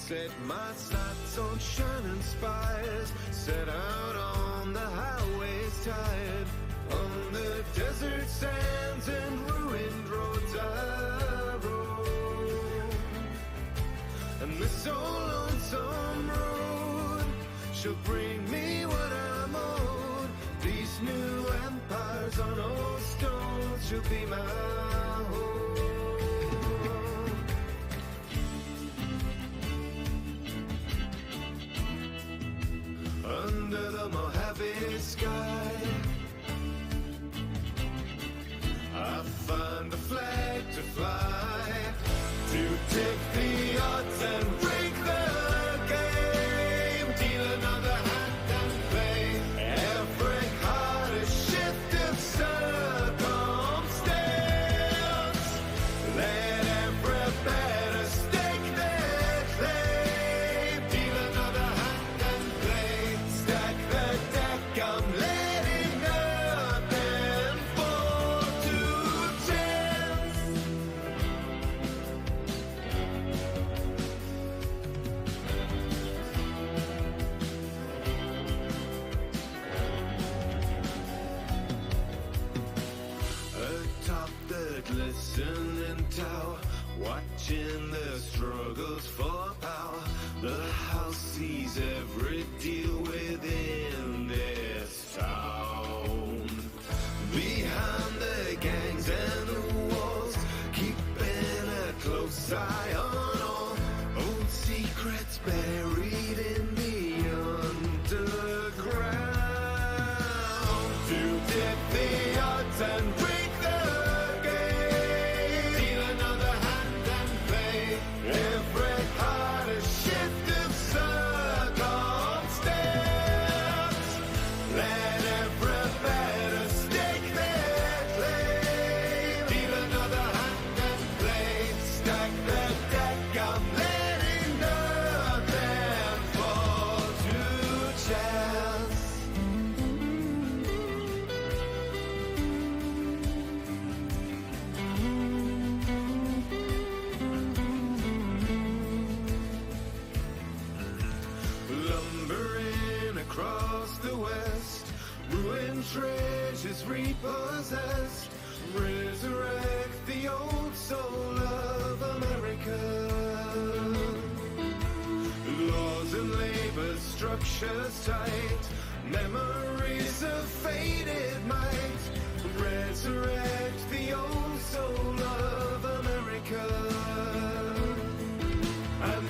Set my sights on shining spires, set out on the highways tired, on the desert sands and ruined roads I rode. And this old lonesome road shall bring me what I'm owed. These new empires on old stones shall be my home. Under the Mojave sky, I find a flag to fly, to take the odds and break the game, deal another hand and play. Every heart a shift of circumstance, let every better stake their claim, deal another hand and play. Stack the deck, I'm letting nothing fall to chance. Atop the glistening tower, watching the struggles for power, the house sees every deal within this town. Behind the gangs and the walls, keeping a close eye on all old secrets buried in the underground. To dip the odds and break the game, deal another hand and play. Every heart a shift of circumstance, let every better stake their claim, deal another hand and play. Stack the deck, I'm letting nothing fall to chance. Lumbering across the west, ruined treasures repossessed, resurrect the old soul of America. Laws and labor structures tight, memories of faded might, resurrect the old soul of America. And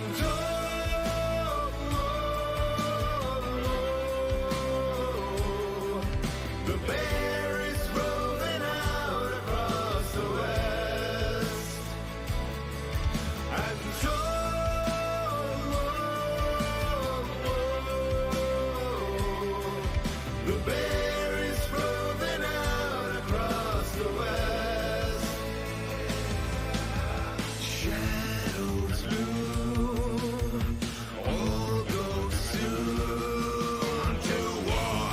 the bear is rolling out across the west. And the bear is rolling out across the west. Shadows loom, all go soon to war.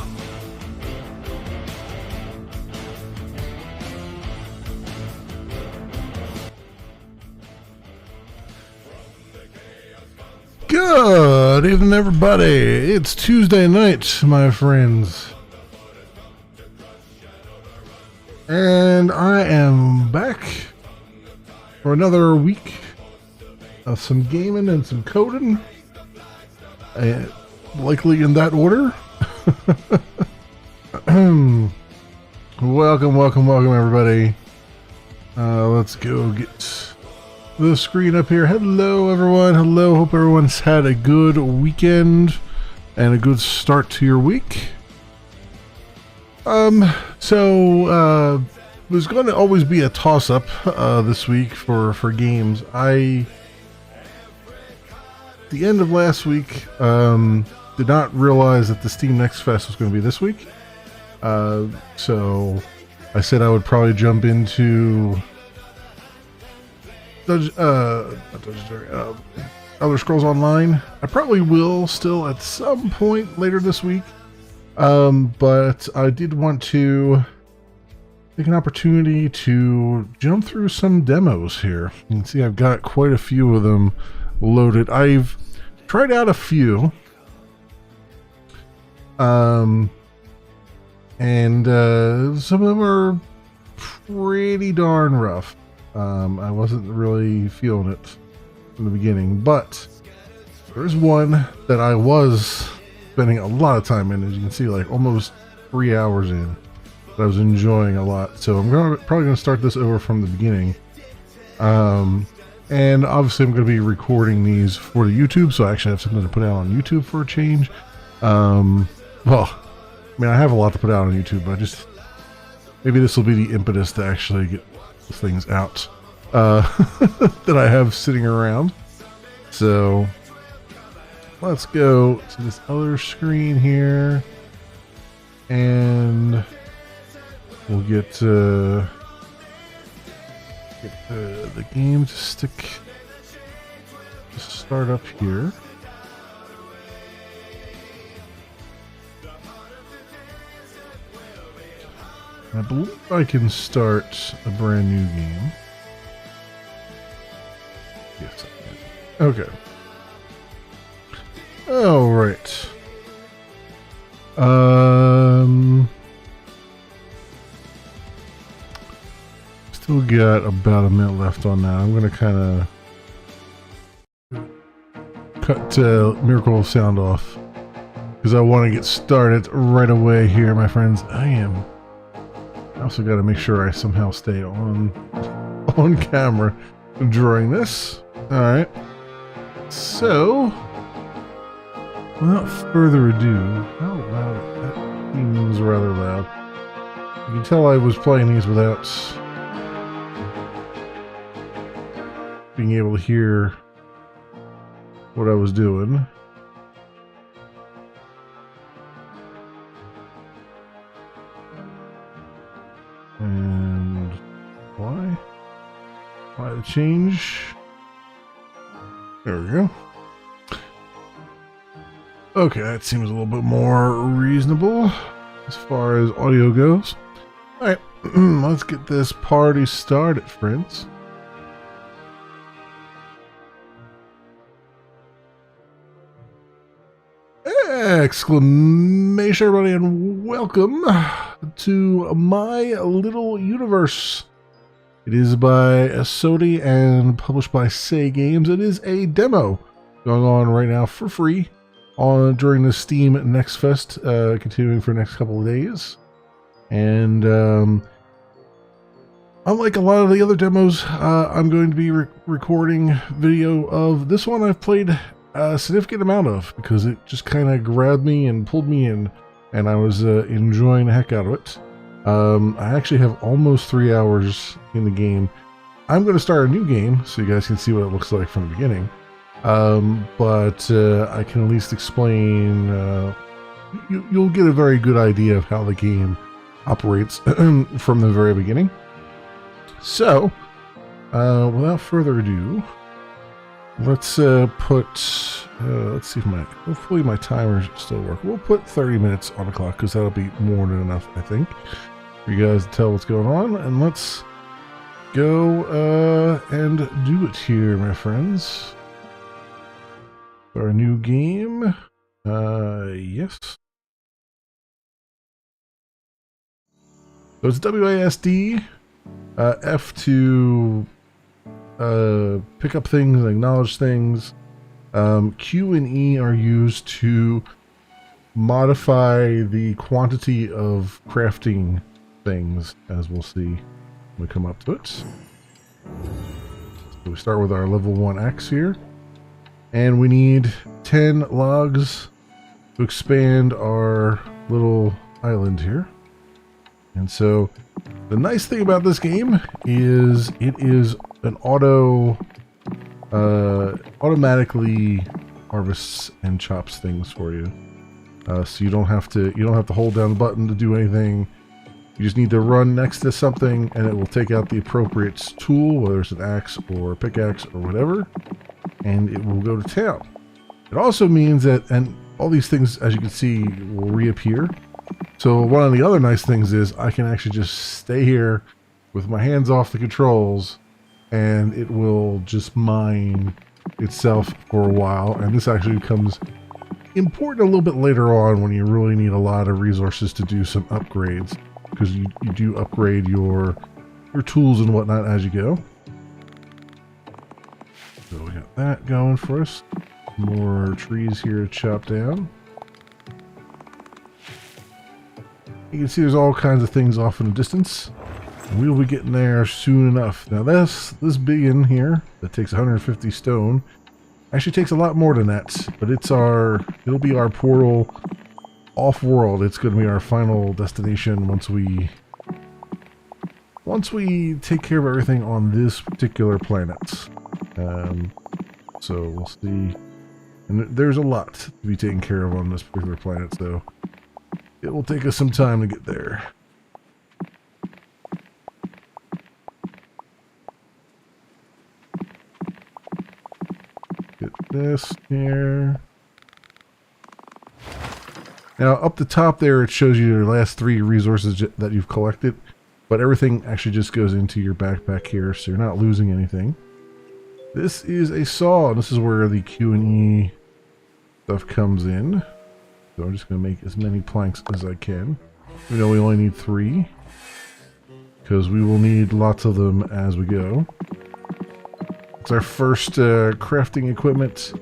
Good evening, everybody. It's Tuesday night, my friends. And I am back for another week of some gaming and some coding. Likely in that order. Welcome, everybody. Let's go get the screen up here. Hello, everyone. Hello. Hope everyone's had a good weekend and a good start to your week. There's going to always be a toss-up this week for games. At the end of last week, did not realize that the Steam Next Fest was going to be this week. So I said I would probably jump into Elder Scrolls Online. I probably will still at some point later this week. But I did want to take an opportunity to jump through some demos here. You can see I've got quite a few of them loaded. I've tried out a few. And some of them are pretty darn rough. I wasn't really feeling it in the beginning, but there's one that I was spending a lot of time in, as you can see, like almost 3 hours in, that I was enjoying a lot. So I'm probably going to start this over from the beginning. And obviously I'm going to be recording these for the YouTube, so I actually have something to put out on YouTube for a change. Well, I mean, I have a lot to put out on YouTube, but maybe this will be the impetus to actually get things out that I have sitting around. So let's go to this other screen here, and we'll get the game to start up here. I believe I can start a brand new game. Yes, I can. Okay. All right. Still got about a minute left on that. I'm gonna kind of cut Miracle of Sound off because I want to get started right away here, my friends. I also got to make sure I somehow stay on camera during this. All right. So, without further ado, how loud? That seems rather loud. You can tell I was playing these without being able to hear what I was doing. And why the change? There we go. Okay, that seems a little bit more reasonable as far as audio goes. Alright, let's get this party started, friends. Exclamation, everybody, and welcome to my little universe. It is by Sony and published by Say Games. It is a demo going on right now for free during the Steam Next Fest, continuing for the next couple of days. And unlike a lot of the other demos, I'm going to be recording video of this one. I've played a significant amount of because it just kind of grabbed me and pulled me in, and I was enjoying the heck out of it. I actually have almost 3 hours in the game. I'm going to start a new game so you guys can see what it looks like from the beginning. But I can at least explain, you'll get a very good idea of how the game operates from the very beginning. So, without further ado, let's let's see if hopefully my timers still work. We'll put 30 minutes on the clock because that'll be more than enough, I think, for you guys to tell what's going on. And let's go and do it here, my friends. Our new game. Yes. So it's WASD. F to pick up things and acknowledge things. Q and E are used to modify the quantity of crafting things, as we'll see when we come up to it. So we start with our level 1 axe here. And we need 10 logs to expand our little island here. And so the nice thing about this game is it is an automatically harvests and chops things for you. So you don't have to hold down the button to do anything. You just need to run next to something and it will take out the appropriate tool, whether it's an axe or a pickaxe or whatever, and it will go to town. It also means that, and all these things, as you can see, will reappear. So one of the other nice things is I can actually just stay here with my hands off the controls and it will just mine itself for a while, and this actually becomes important a little bit later on when you really need a lot of resources to do some upgrades, because you do upgrade your tools and whatnot as you go. So we got that going for us. More trees here to chop down. You can see there's all kinds of things off in the distance. We'll be getting there soon enough. Now this big in here that takes 150 stone actually takes a lot more than that, but it'll be our portal off-world. It's going to be our final destination once we take care of everything on this particular planet. So we'll see. And there's a lot to be taken care of on this particular planet, so it will take us some time to get there. Get this here. Now up the top there it shows you your last 3 resources that you've collected, but everything actually just goes into your backpack here, so you're not losing anything. This is a saw, and this is where the Q&E stuff comes in. So I'm just going to make as many planks as I can. We know we only need 3, because we will need lots of them as we go. It's our first crafting equipment.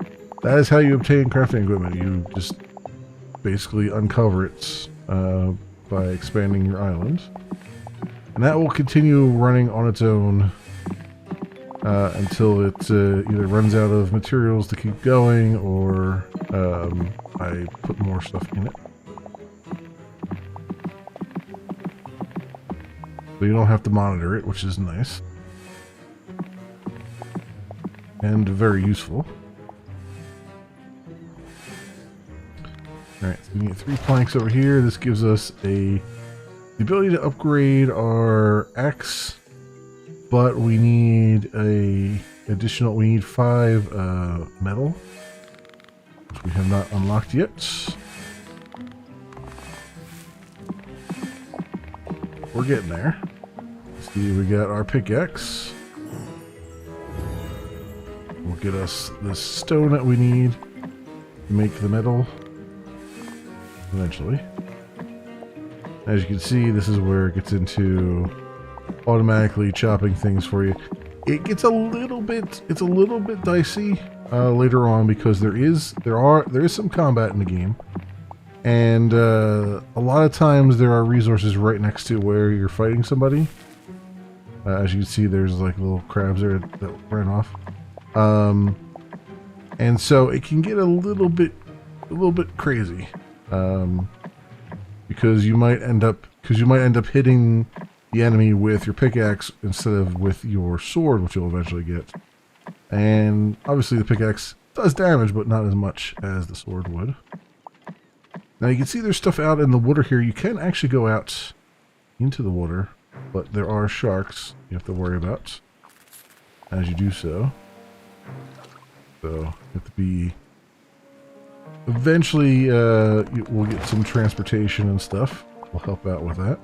That is how you obtain crafting equipment. You just basically uncover it by expanding your island. And that will continue running on its own until it either runs out of materials to keep going, or I put more stuff in it. So you don't have to monitor it, which is nice. And very useful. Alright, so we get 3 planks over here. This gives us the ability to upgrade our axe, but we need we need 5 metal, which we have not unlocked yet. We're getting there. Let's see, we got our pickaxe. Will get us the stone that we need to make the metal eventually. As you can see, this is where it gets into automatically chopping things for you. It gets a little bit dicey later on, because there is some combat in the game, and a lot of times there are resources right next to where you're fighting somebody. As you can see, there's like little crabs there that ran off. And so it can get a little bit crazy, because you might end up hitting the enemy with your pickaxe instead of with your sword, which you'll eventually get. And obviously the pickaxe does damage, but not as much as the sword would. Now you can see there's stuff out in the water here. You can actually go out into the water, but there are sharks you have to worry about as you do so. So you have to be... Eventually we'll get some transportation and stuff. We'll help out with that.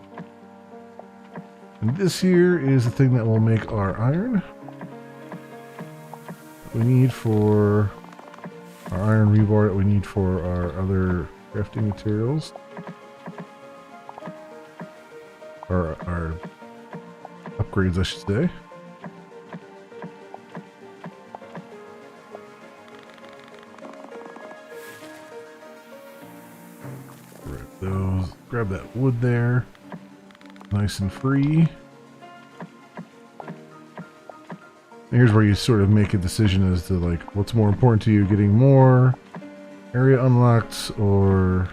And this here is the thing that will make our iron. We need for our iron rebar that we need for our other crafting materials. Or our upgrades, I should say. Grab those. Grab that wood there. Nice and free. Here's where you sort of make a decision as to like what's more important to you, getting more area unlocked, or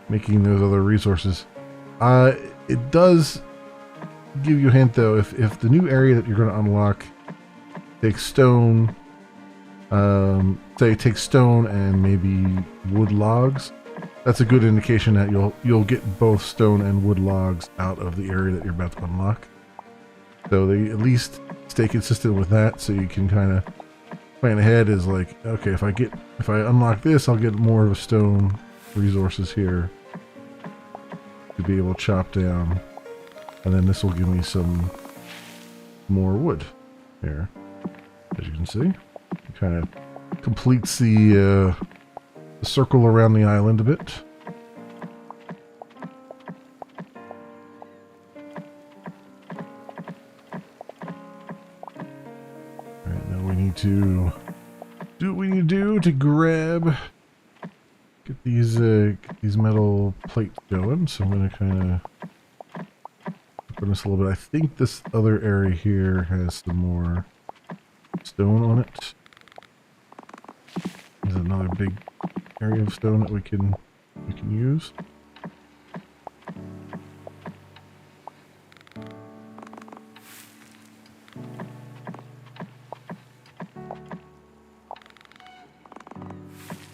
making those other resources. It does give you a hint though, if the new area that you're going to unlock takes stone, say it takes stone and maybe wood logs, that's a good indication that you'll get both stone and wood logs out of the area that you're about to unlock. So they at least stay consistent with that, so you can kind of plan ahead as like, okay, if I unlock this, I'll get more of a stone resources here to be able to chop down And then this will give me some more wood here. As you can see, it kind of completes the circle around the island a bit. Alright, now we need to do what we need to do to get these metal plates going. So I'm going to kind of open this a little bit. I think this other area here has some more stone on it. There's another big area of stone that we can use.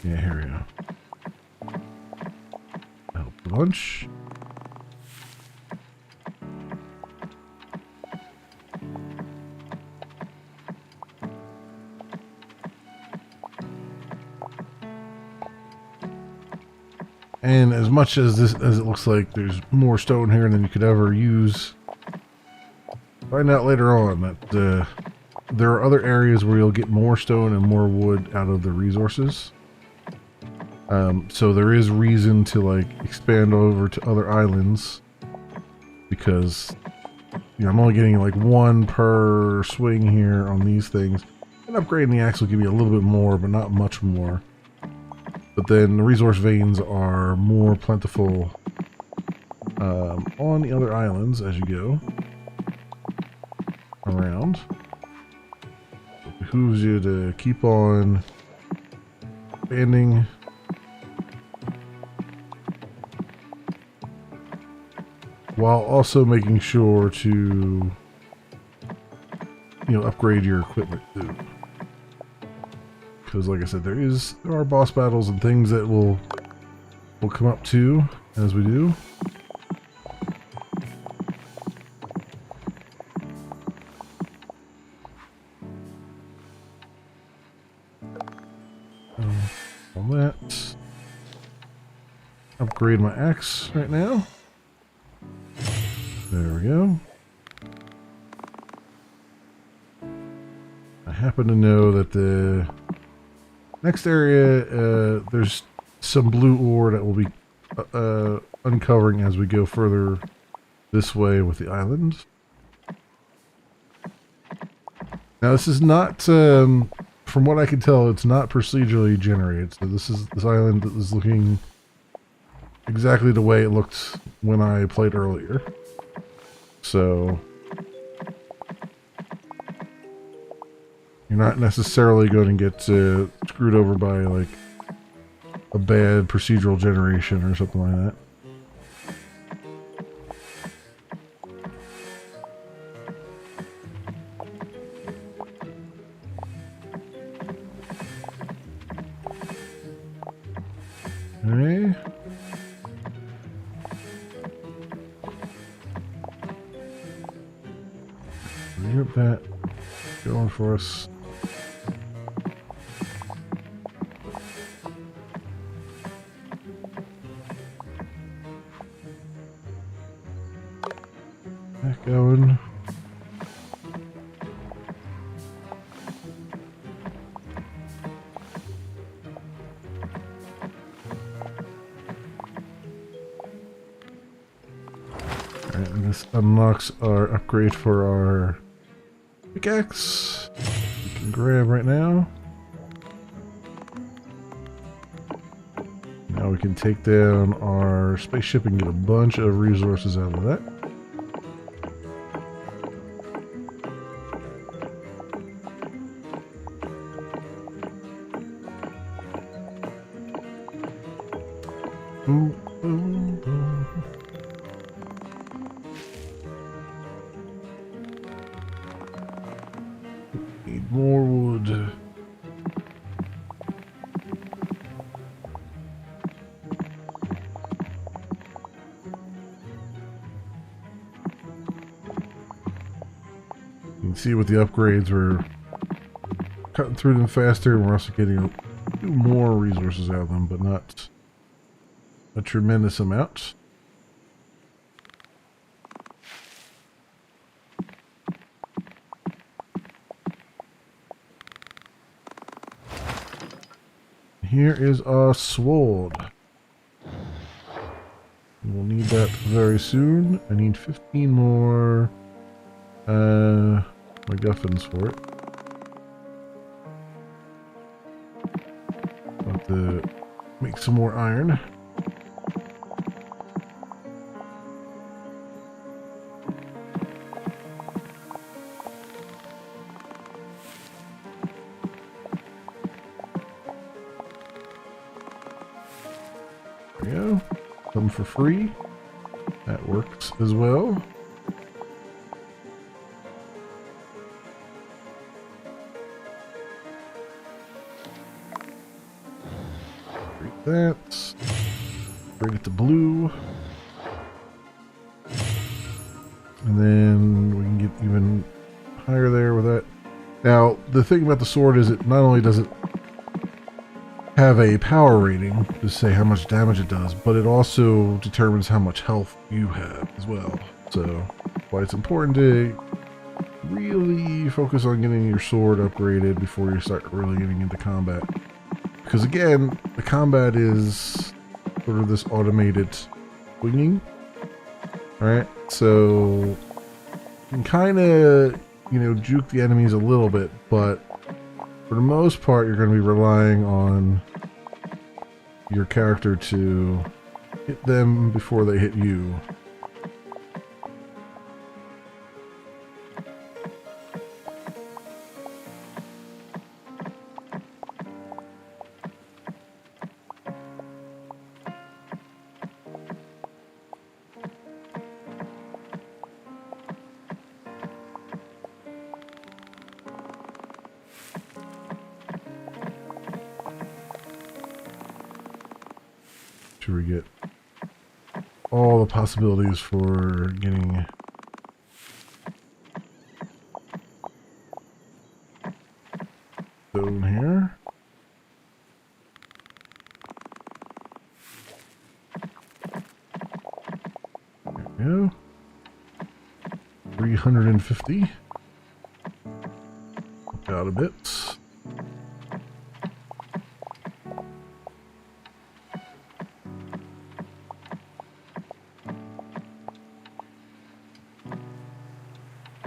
Yeah, here we go. Help the bunch. And as much as it looks like there's more stone here than you could ever use, find out later on that there are other areas where you'll get more stone and more wood out of the resources. So there is reason to like expand over to other islands, because I'm only getting like one per swing here on these things, and upgrading the axe will give you a little bit more, but not much more. But then the resource veins are more plentiful on the other islands as you go around. It behooves you to keep on expanding. While also making sure to, upgrade your equipment too. Because like I said, there are boss battles and things that will come up too as we do. On that, upgrade my axe right now. There we go. I happen to know that the next area, there's some blue ore that will be uncovering as we go further this way with the island. Now this is not, from what I can tell, it's not procedurally generated. So this island is looking exactly the way it looked when I played earlier. So you're not necessarily going to get screwed over by like a bad procedural generation or something like that. Okay. Get that going for us. That going. Alright, and this unlocks our upgrade for our pickaxe. We can grab right now. Now we can take down our spaceship and get a bunch of resources out of that. Boom, boom, boom. Need more wood. You can see with the upgrades, we're cutting through them faster, and we're also getting a few more resources out of them, but not a tremendous amount. here is our sword. We'll need that very soon. I need 15 more MacGuffins for it. I'll have to make some more iron. There we go. Some for free. That works as well. Break that. Bring it to blue. And then we can get even higher there with that. Now, the thing about the sword is it not only does it have a power rating to say how much damage it does, but it also determines how much health you have as well. So, why it's important to really focus on getting your sword upgraded before you start really getting into combat. Because again, the combat is sort of this automated swinging. Alright, so you can kind of, you know, juke the enemies a little bit, but for the most part, you're going to be relying on your character to hit them before they hit you. Sure we get all the possibilities for getting stone here. There we go. 350. Out a bit.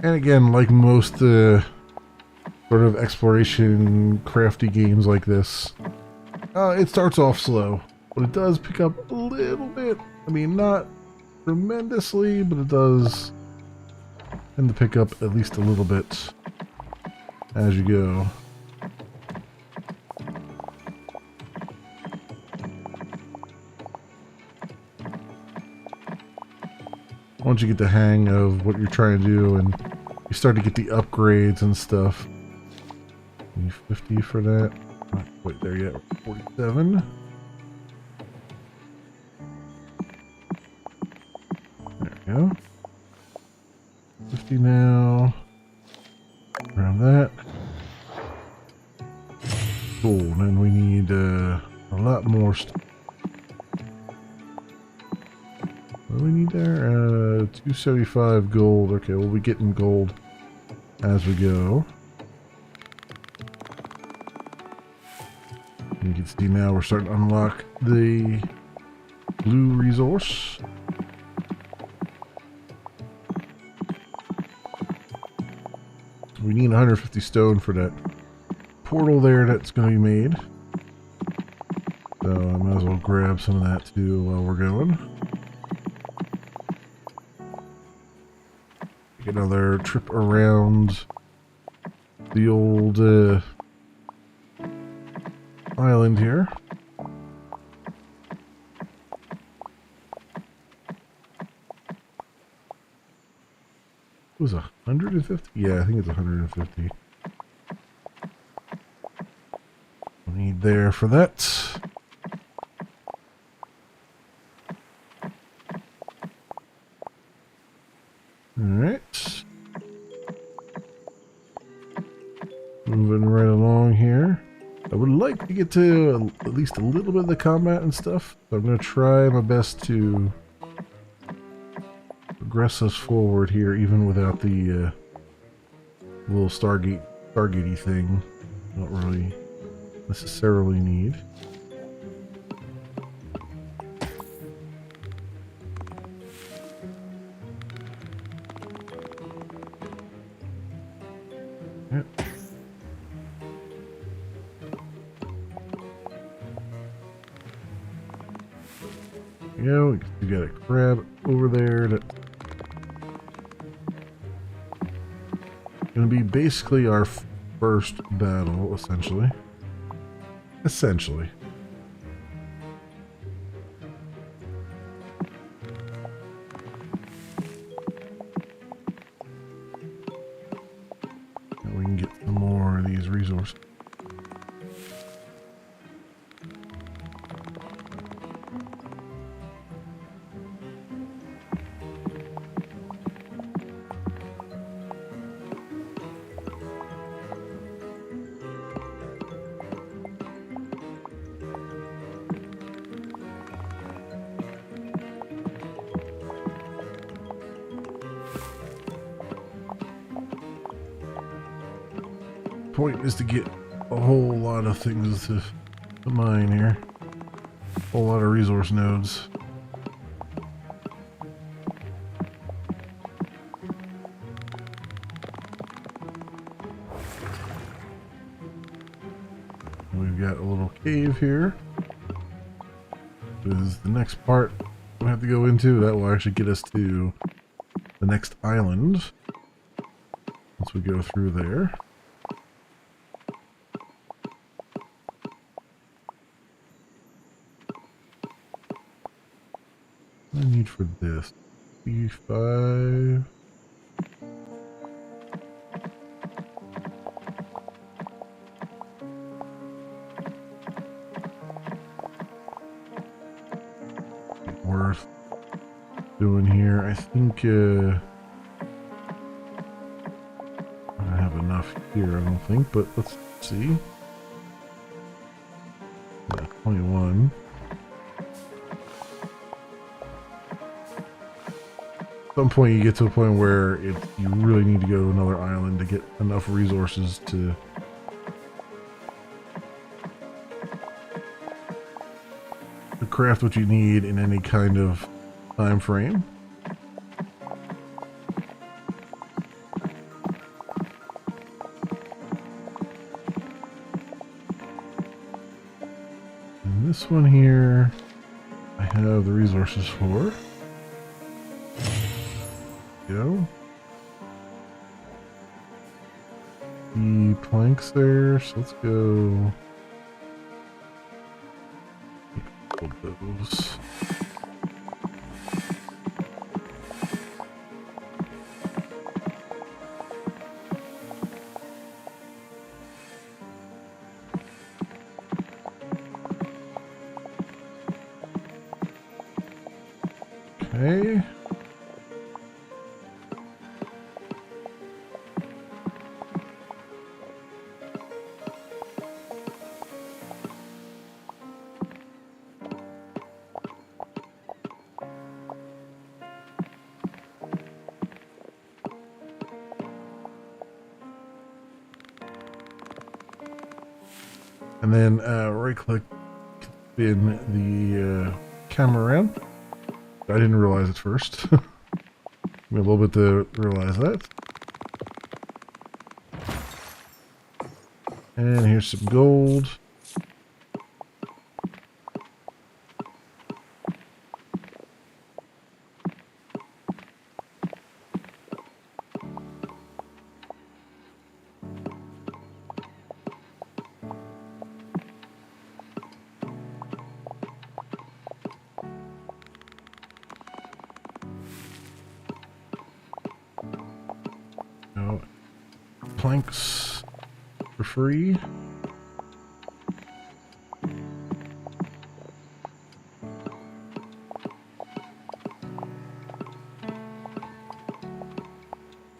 And again, like most sort of exploration crafty games like this, it starts off slow, but it does pick up a little bit. I mean, not tremendously, but it does tend to pick up at least a little bit as you go. Once you get the hang of what you're trying to do and you start to get the upgrades and stuff. 50 for that. Not quite there yet. 47. There we go. 50 now. Around that. Cool. Then we need a lot more stuff. What do we need there? 275 gold. Okay, we'll be getting gold as we go. You can see now we're starting to unlock the blue resource. We need 150 stone for that portal there that's going to be made. So I might as well grab some of that too while we're going. Take another trip around the old island here. It was 150? Yeah, I think it's 150. We need there for that. Alright. Moving right along here. I would like to get to at least a little bit of the combat and stuff. So I'm going to try my best to progress us forward here, even without the little Stargatey thing. Don't really necessarily need. Yep. There you go. We got a crab over there that's gonna be basically our first battle, essentially. Essentially. Now we can get some more of these resources. Point is to get a whole lot of things to mine here. A whole lot of resource nodes. We've got a little cave here. This is the next part we have to go into. That will actually get us to the next island. Once we go through there. What do I need for this? B5. Worth doing here. I think I don't have enough here, I don't think, but let's see. Yeah, 21. At some point you get to a point where you really need to go to another island to get enough resources to craft what you need in any kind of time frame. And this one here I have the resources for. Go. The planks there, so let's go. Hold those. Okay. And then right click, spin the camera around. I didn't realize it first. Took me a little bit to realize that. And here's some gold. Planks for free.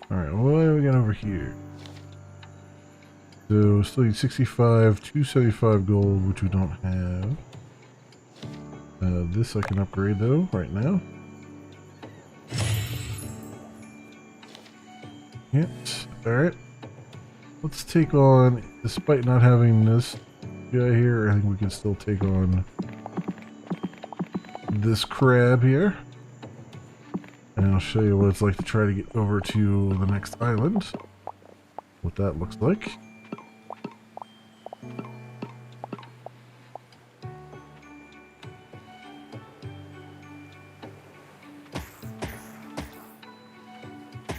Alright, what do we got over here? So still need 65, 275 gold, which we don't have. This I can upgrade though, right now. Yep, alright. Let's take on, despite not having this guy here, I think we can still take on this crab here. And I'll show you what it's like to try to get over to the next island. what that looks like.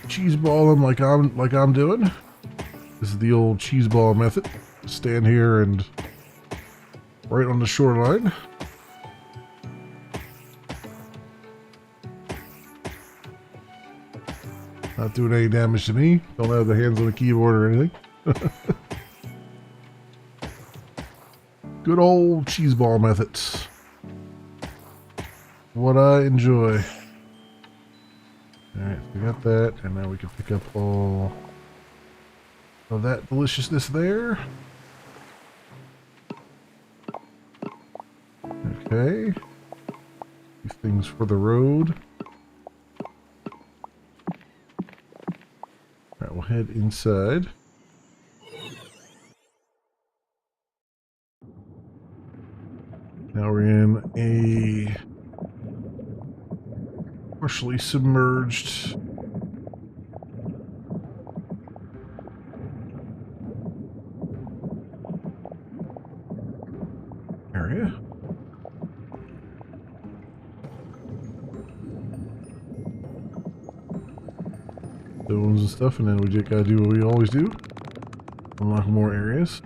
Cheese ball them like I'm doing. This is the old cheese ball method. Stand here and right on the shoreline. Not doing any damage to me. Don't have the hands on the keyboard or anything. Good old cheese ball methods. What I enjoy. Alright, we got that, and now we can pick up all of that deliciousness there. Okay. These things for the road. Alright, we'll head inside. Now we're in a partially submerged area. Stones and stuff, and then we just gotta do what we always do. Unlock more areas.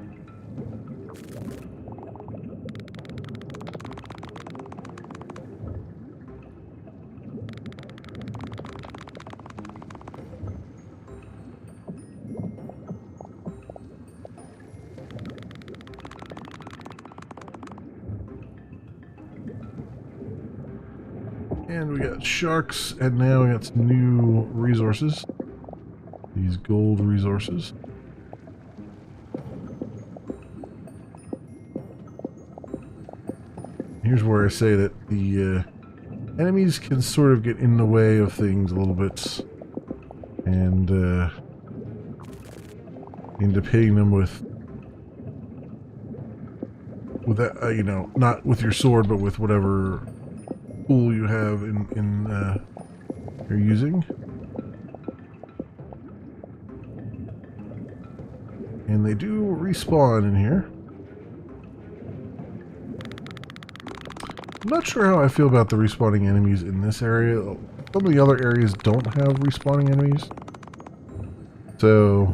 And we got sharks, and now we got some new resources. These gold resources. Here's where I say that the enemies can sort of get in the way of things a little bit. And into hitting them with that, you know, not with your sword, but with whatever tool you have in you're using. And they do respawn in here. I'm not sure how I feel about the respawning enemies in this area. Some of the other areas don't have respawning enemies. So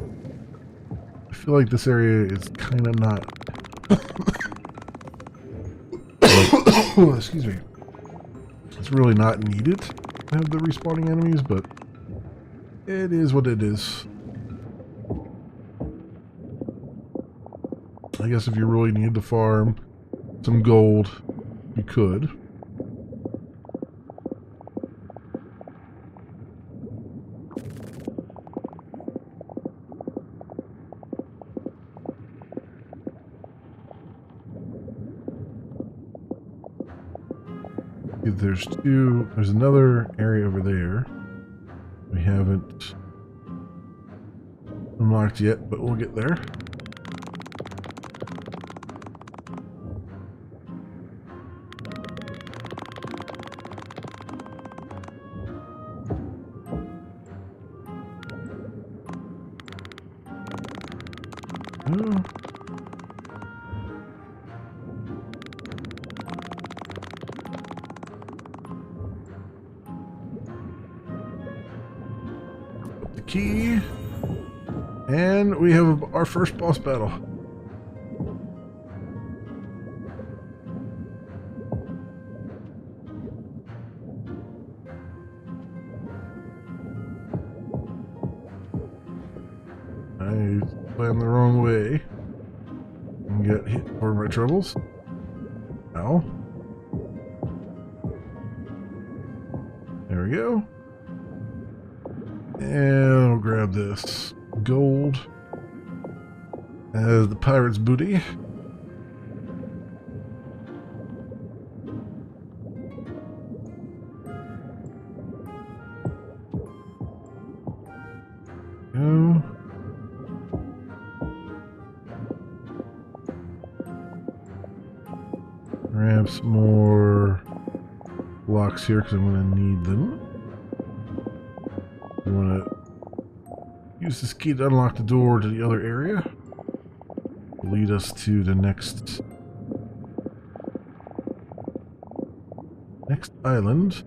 I feel like this area is kind of not excuse me. It's really not needed to have the respawning enemies, but it is what it is. I guess if you really needed to farm some gold, you could. There's another area over there we haven't unlocked yet, but we'll get there. Oh. Key, and we have our first boss battle. I swam the wrong way and get hit for my troubles. Ow. There we go. And I'll grab this gold as the pirate's booty. Go. Grab some more blocks here because I'm going to need them. We want to use this key to unlock the door to the other area. Lead us to the next island.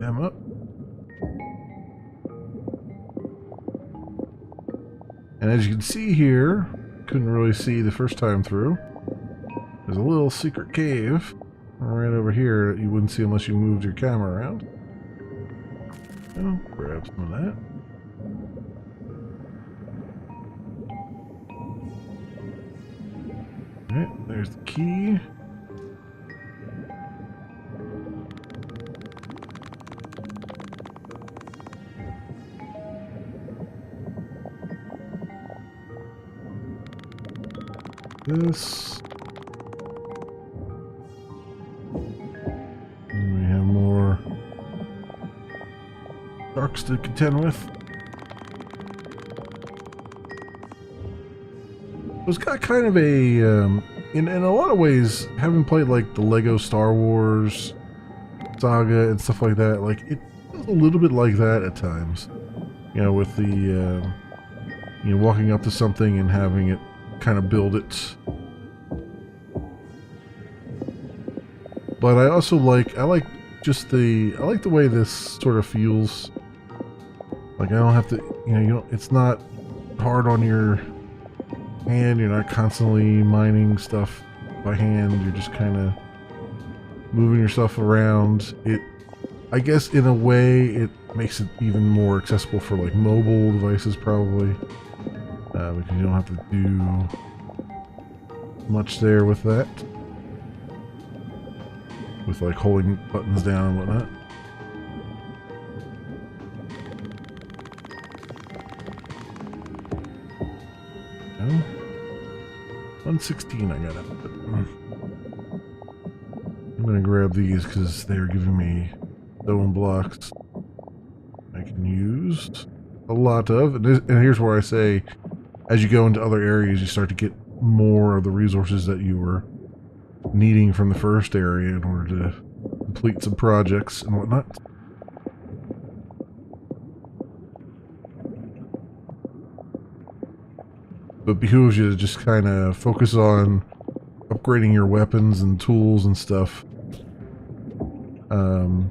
Them up. And as you can see here, couldn't really see the first time through, there's a little secret cave right over here that you wouldn't see unless you moved your camera around. So, grab some of that. Alright, there's the key. This. And we have more sharks to contend with. It's got kind of a, in a lot of ways, having played like the Lego Star Wars saga and stuff like that, like it feels a little bit like that at times. You know, with the, you know, walking up to something and having it kind of build it. But I also like just the way this sort of feels. Like I don't have to, you know, it's not hard on your hand. You're not constantly mining stuff by hand. You're just kind of moving your stuff around. I guess in a way it makes it even more accessible for like mobile devices probably. Because you don't have to do much there with that. With like holding buttons down and whatnot. No? 116 I got it. I'm gonna grab these because they're giving me stone blocks I can use a lot of. And here's where I say, as you go into other areas, you start to get more of the resources that you were needing from the first area in order to complete some projects and whatnot. But it behooves you to just kind of focus on upgrading your weapons and tools and stuff. And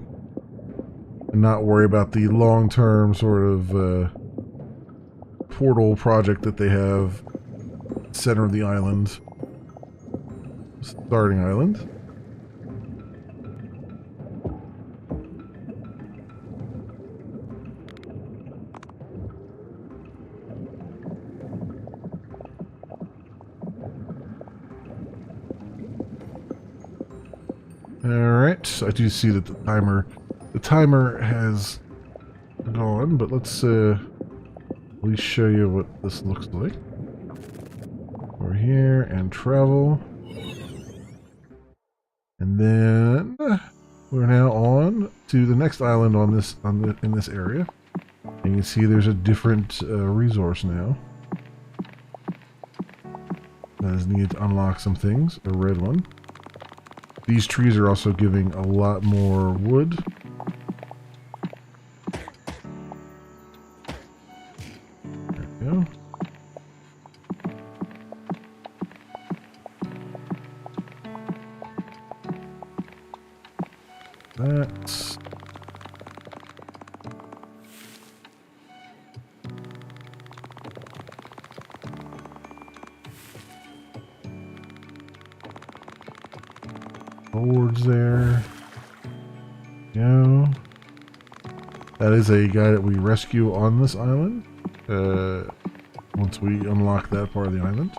not worry about the long-term sort of portal project that they have center of the island. Starting island. Alright, I do see that the timer has gone, but let's at least show you what this looks like. We're here and travel. And then we're now on to the next island in this area. And you can see there's a different resource now. That is needed to unlock some things. A red one. These trees are also giving a lot more wood. There we go. That's boards there. Go. That is a guy that we rescue on this island. Once we unlock that part of the island.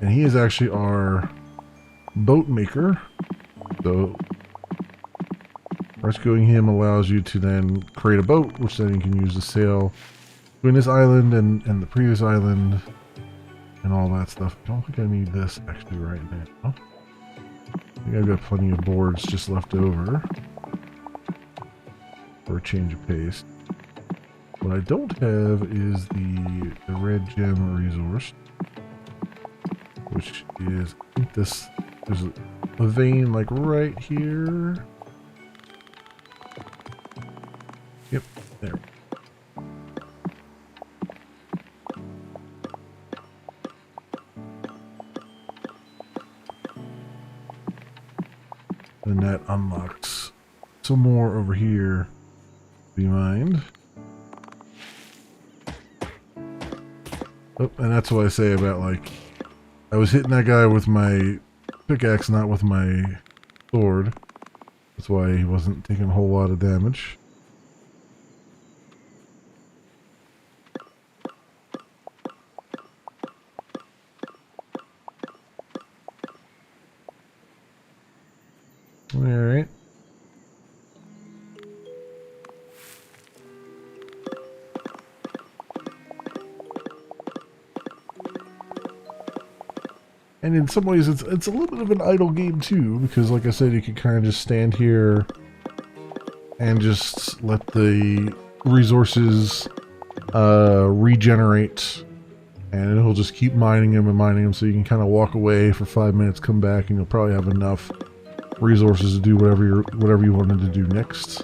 And he is actually our boat maker. So rescuing him allows you to then create a boat, which then you can use to sail between this island and the previous island and all that stuff. I don't think I need this actually right now. I think I've got plenty of boards just left over for a change of pace. What I don't have is the red gem resource, which is, I think this, there's a vein like right here. Yep, there. And that unlocks some more over here. Do you mind? Oh, and that's what I say about, like, I was hitting that guy with my pickaxe, not with my sword. That's why he wasn't taking a whole lot of damage. Alright. And in some ways, it's a little bit of an idle game too, because like I said, you can kind of just stand here and just let the resources regenerate, and it'll just keep mining them and mining them, so you can kind of walk away for 5 minutes, come back, and you'll probably have enough resources to do whatever you wanted to do next,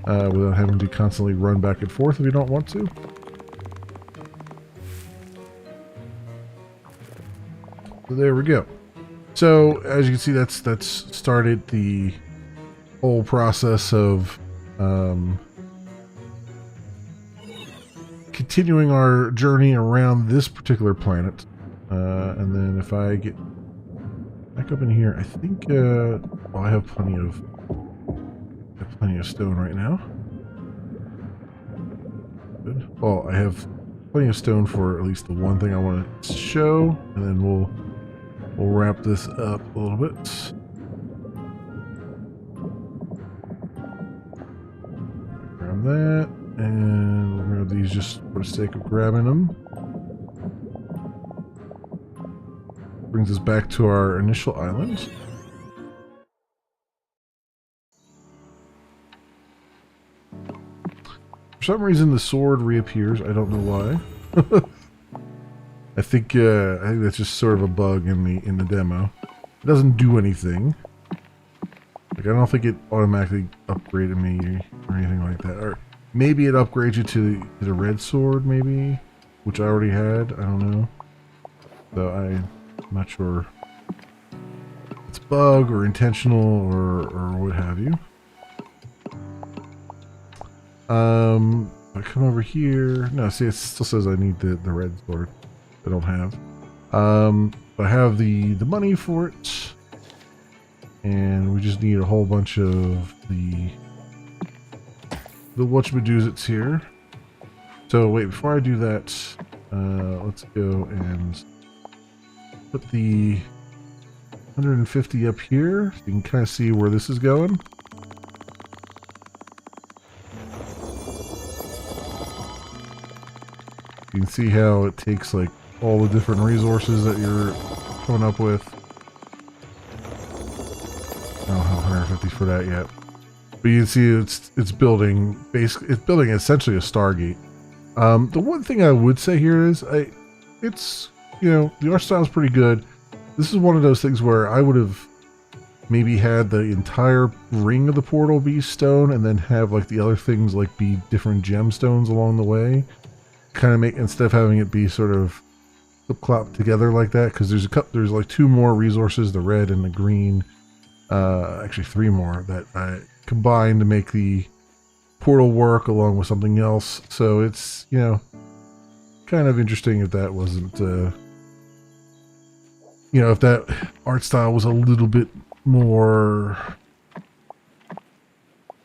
without having to constantly run back and forth if you don't want to. So there we go. So as you can see, that's started the whole process of continuing our journey around this particular planet. And then if I get back up in here, I think well, I have plenty of stone right now. Good. Well, I have plenty of stone for at least the one thing I want to show, and then we'll wrap this up a little bit. Grab that, and we'll grab these just for the sake of grabbing them. Brings us back to our initial island. For some reason, the sword reappears. I don't know why. I think that's just sort of a bug in the demo. It doesn't do anything. Like, I don't think it automatically upgraded me or anything like that. Or maybe it upgrades you to the red sword, maybe, which I already had. I don't know. So I'm not sure if it's bug or intentional or what have you. I come over here. No, see, it still says I need the red sword. I don't have. I have the money for it, and we just need a whole bunch of the whatchamadoozits here. So wait, before I do that, let's go and put the 150 up here so you can kind of see where this is going. You can see how it takes like all the different resources that you're coming up with. I don't have 150 for that yet, but you can see it's building essentially a Stargate. The one thing I would say here is it's, you know, the art style is pretty good. This is one of those things where I would have maybe had the entire ring of the portal be stone, and then have like the other things like be different gemstones along the way. Kind of make, instead of having it be sort of flip-clop together like that, because there's like 2 more resources, the red and the green, actually 3 more that I combined to make the portal work along with something else. So it's, you know, kind of interesting if that wasn't, you know, if that art style was a little bit more,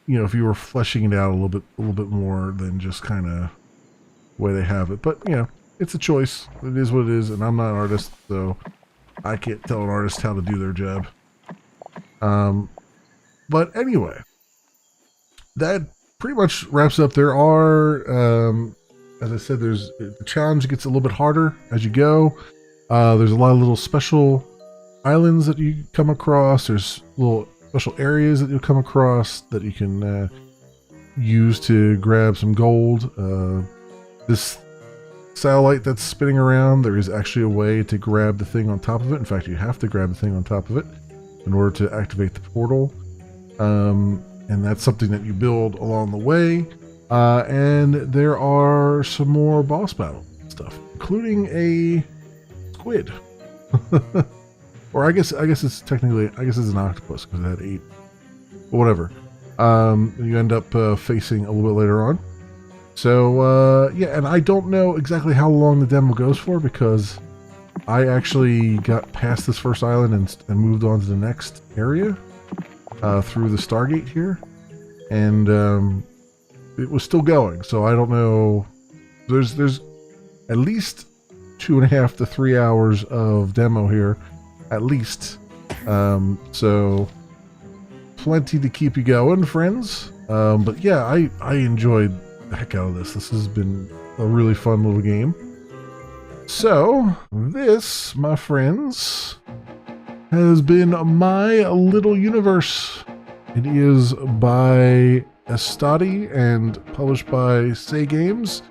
you know, if you were fleshing it out a little bit more than just kind of way they have it. But, you know, it's a choice. It is what it is, and I'm not an artist, so I can't tell an artist how to do their job. But anyway, that pretty much wraps up. There are, as I said, the challenge gets a little bit harder as you go. There's a lot of little special islands that you come across. There's little special areas that you'll come across that you can use to grab some gold. This satellite that's spinning around, there is actually a way to grab the thing on top of it. In fact, you have to grab the thing on top of it in order to activate the portal. And that's something that you build along the way. And there are some more boss battle stuff, including a squid. Or I guess it's technically, it's an octopus because it had 8. But whatever. You end up facing a little bit later on. So, yeah, and I don't know exactly how long the demo goes for because I actually got past this first island and moved on to the next area through the Stargate here. And it was still going, so I don't know. There's at least 2.5 to 3 hours of demo here, at least. So plenty to keep you going, friends. But yeah, I enjoyed the heck out of this. This has been a really fun little game. So this, my friends, has been My Little Universe. It is by Estati and published by Say Games.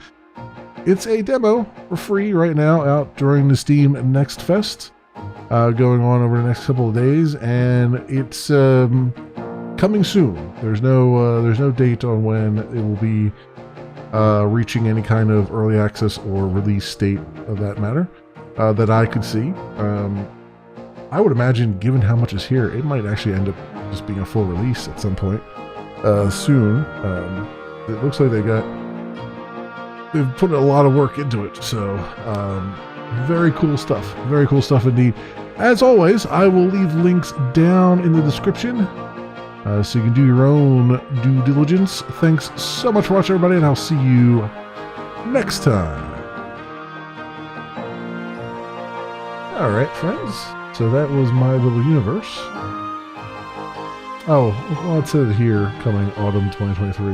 It's a demo for free right now, out during the Steam Next Fest, going on over the next couple of days, and it's coming soon. There's no date on when it will be reaching any kind of early access or release date of that matter that I could see. I would imagine, given how much is here, it might actually end up just being a full release at some point soon. It looks like they've put a lot of work into it, so very cool stuff. Very cool stuff indeed. As always, I will leave links down in the description so you can do your own due diligence. Thanks so much for watching, everybody, and I'll see you next time. Alright, friends. So that was My Little Universe. Oh, well, it said here, coming autumn 2023.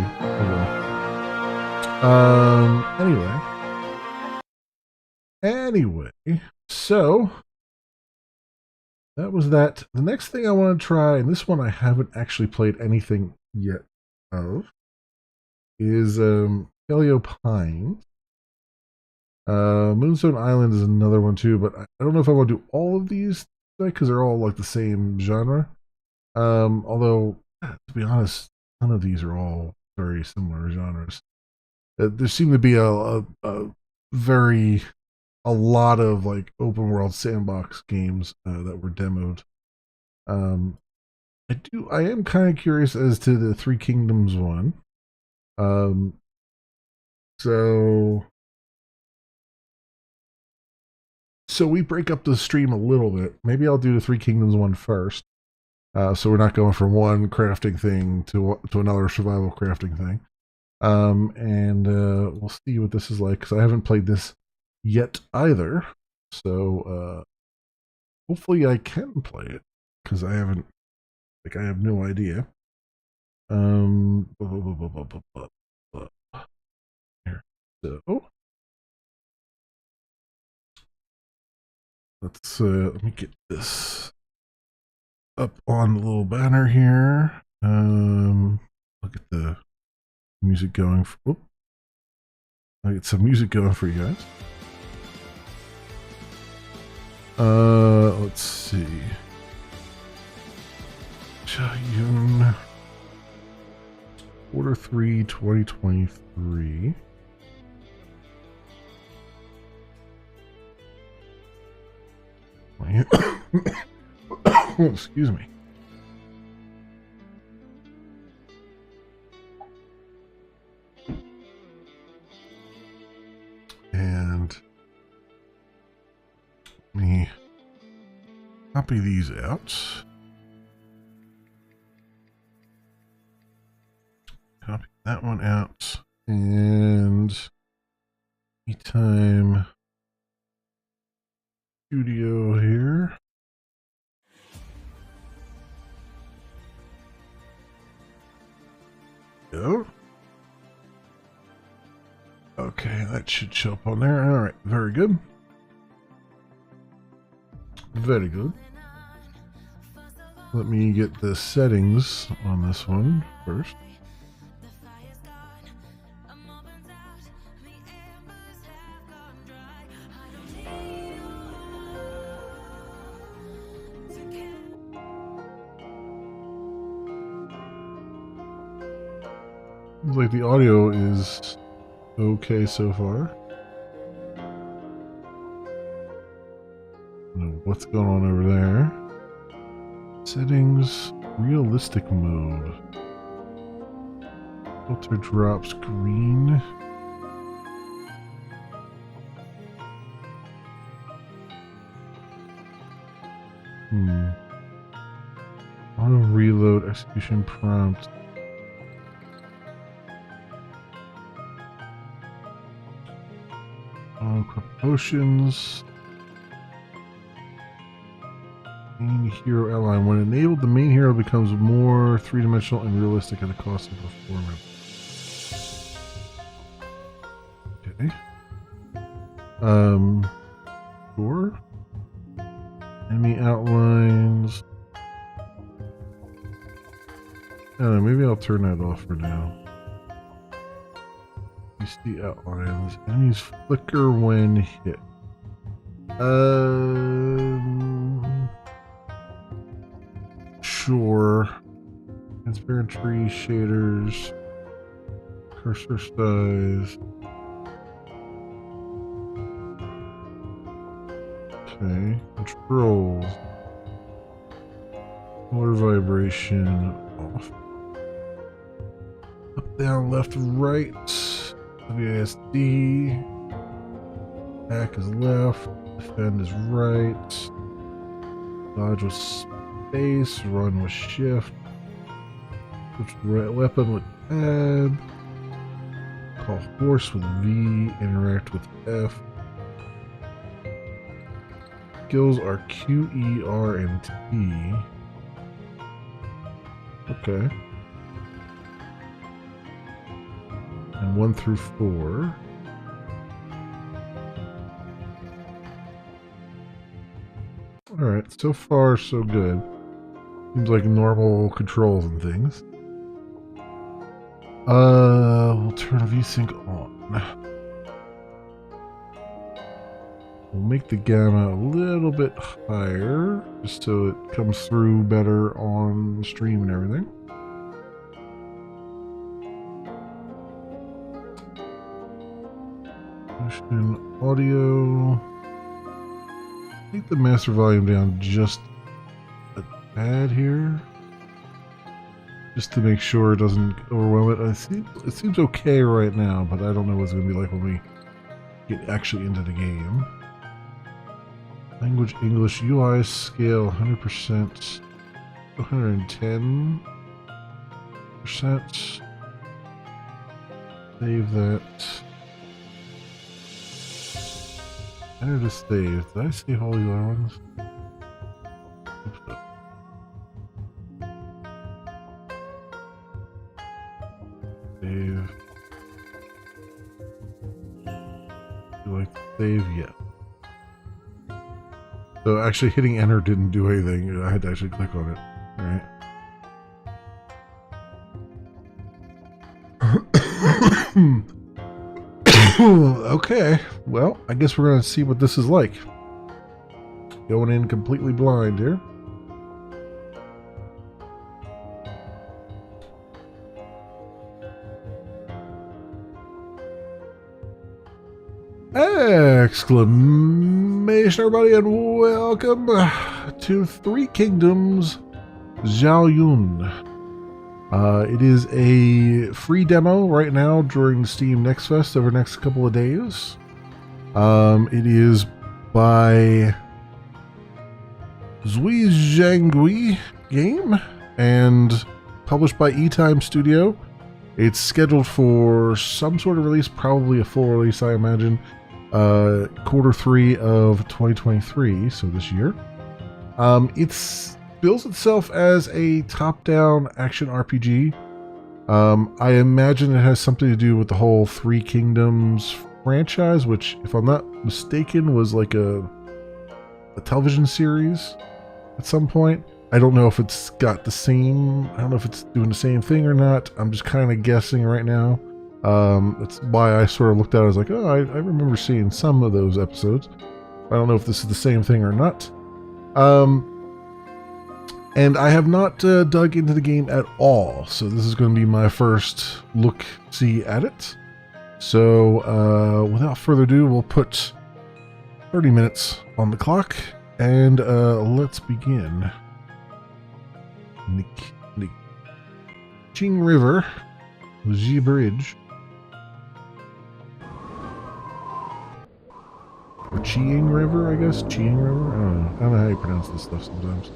Anyway, so that was that. The next thing I want to try, and this one I haven't actually played anything yet of, is Paleo Pines. Moonstone Island is another one too, but I don't know if I want to do all of these because they're all like the same genre. Although, to be honest, none of these are all very similar genres. There seem to be a lot of like open world sandbox games that were demoed. I am kind of curious as to the Three Kingdoms one. So we break up the stream a little bit. Maybe I'll do the Three Kingdoms one first. So we're not going from one crafting thing to another survival crafting thing. And we'll see what this is like, because I haven't played this yet either. So hopefully I can play it, because I have no idea. Here. So let's let me get this up on the little banner here. Look at the music going. I get some music going for you guys. Let's see. June Q3 2023. Excuse me. And let me copy these out. Copy that one out. And anytime studio here. Go. Okay, that should show up on there. All right, very good. Very good. Let me get the settings on this one first. Seems like the audio is okay so far. I don't know what's going on over there. Settings, realistic mode. Filter drops green. Auto reload execution prompt. Potions. Main hero outline. When enabled, the main hero becomes more three-dimensional and realistic at the cost of performance. Okay. Sure. Enemy outlines. I don't know, maybe I'll turn that off for now. You see outlines. Enemies flicker when hit. Sure. Transparent tree shaders. Cursor size. Okay. Controls. Water vibration off. Up, down, left, right. WASD. Attack is left. Defend is right. Dodge with space. Run with shift. Switch right weapon with tab. Call horse with V. Interact with F. Skills are Q, E, R, and T. Okay. And 1 through 4. Alright, so far so good. Seems like normal controls and things. We'll turn VSync on. We'll make the gamma a little bit higher, just so it comes through better on stream and everything. Motion audio. Take the master volume down just a tad here, just to make sure it doesn't overwhelm it. It seems okay right now, but I don't know what it's going to be like when we get actually into the game. Language English UI scale 100%, 110%. Save that. Enter to save. Did I save all the other ones? Oops. Save. Do I save yet? So actually hitting enter didn't do anything. I had to actually click on it. Alright. Okay. Well, I guess we're going to see what this is like. Going in completely blind here. Exclamation, everybody, and welcome to Three Kingdoms Xiaoyun. It is a free demo right now during Steam Next Fest over the next couple of days. It is by Zui Zhangui Game and published by E-Time Studio. It's scheduled for some sort of release, probably a full release, I imagine, Q3 of 2023, so this year. It bills itself as a top-down action RPG. I imagine it has something to do with the whole Three Kingdoms franchise, which, if I'm not mistaken, was like a television series at some point. I don't know if it's got the same, I don't know if it's doing the same thing or not. I'm just kind of guessing right now. That's why I sort of looked at it as like, oh, I remember seeing some of those episodes. I don't know if this is the same thing or not. And I have not dug into the game at all, so this is going to be my first look-see at it. So without further ado, we'll put 30 minutes on the clock, and let's begin. Qing River, Xi Bridge. Or Chiang River, I guess? Chiang River? I don't know how you pronounce this stuff sometimes.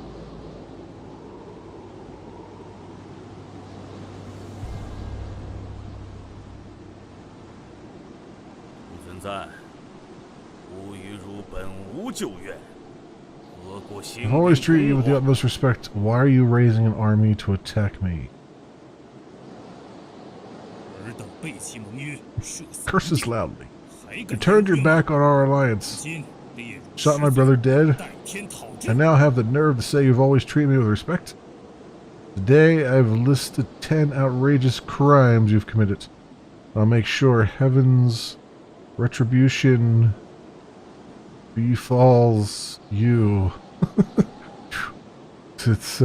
I've always treated you with the utmost respect. Why are you raising an army to attack me? Curses loudly. You turned your back on our alliance. Shot my brother dead. I now have the nerve to say you've always treated me with respect. Today I've listed 10 outrageous crimes you've committed. I'll make sure heaven's retribution befalls you. It's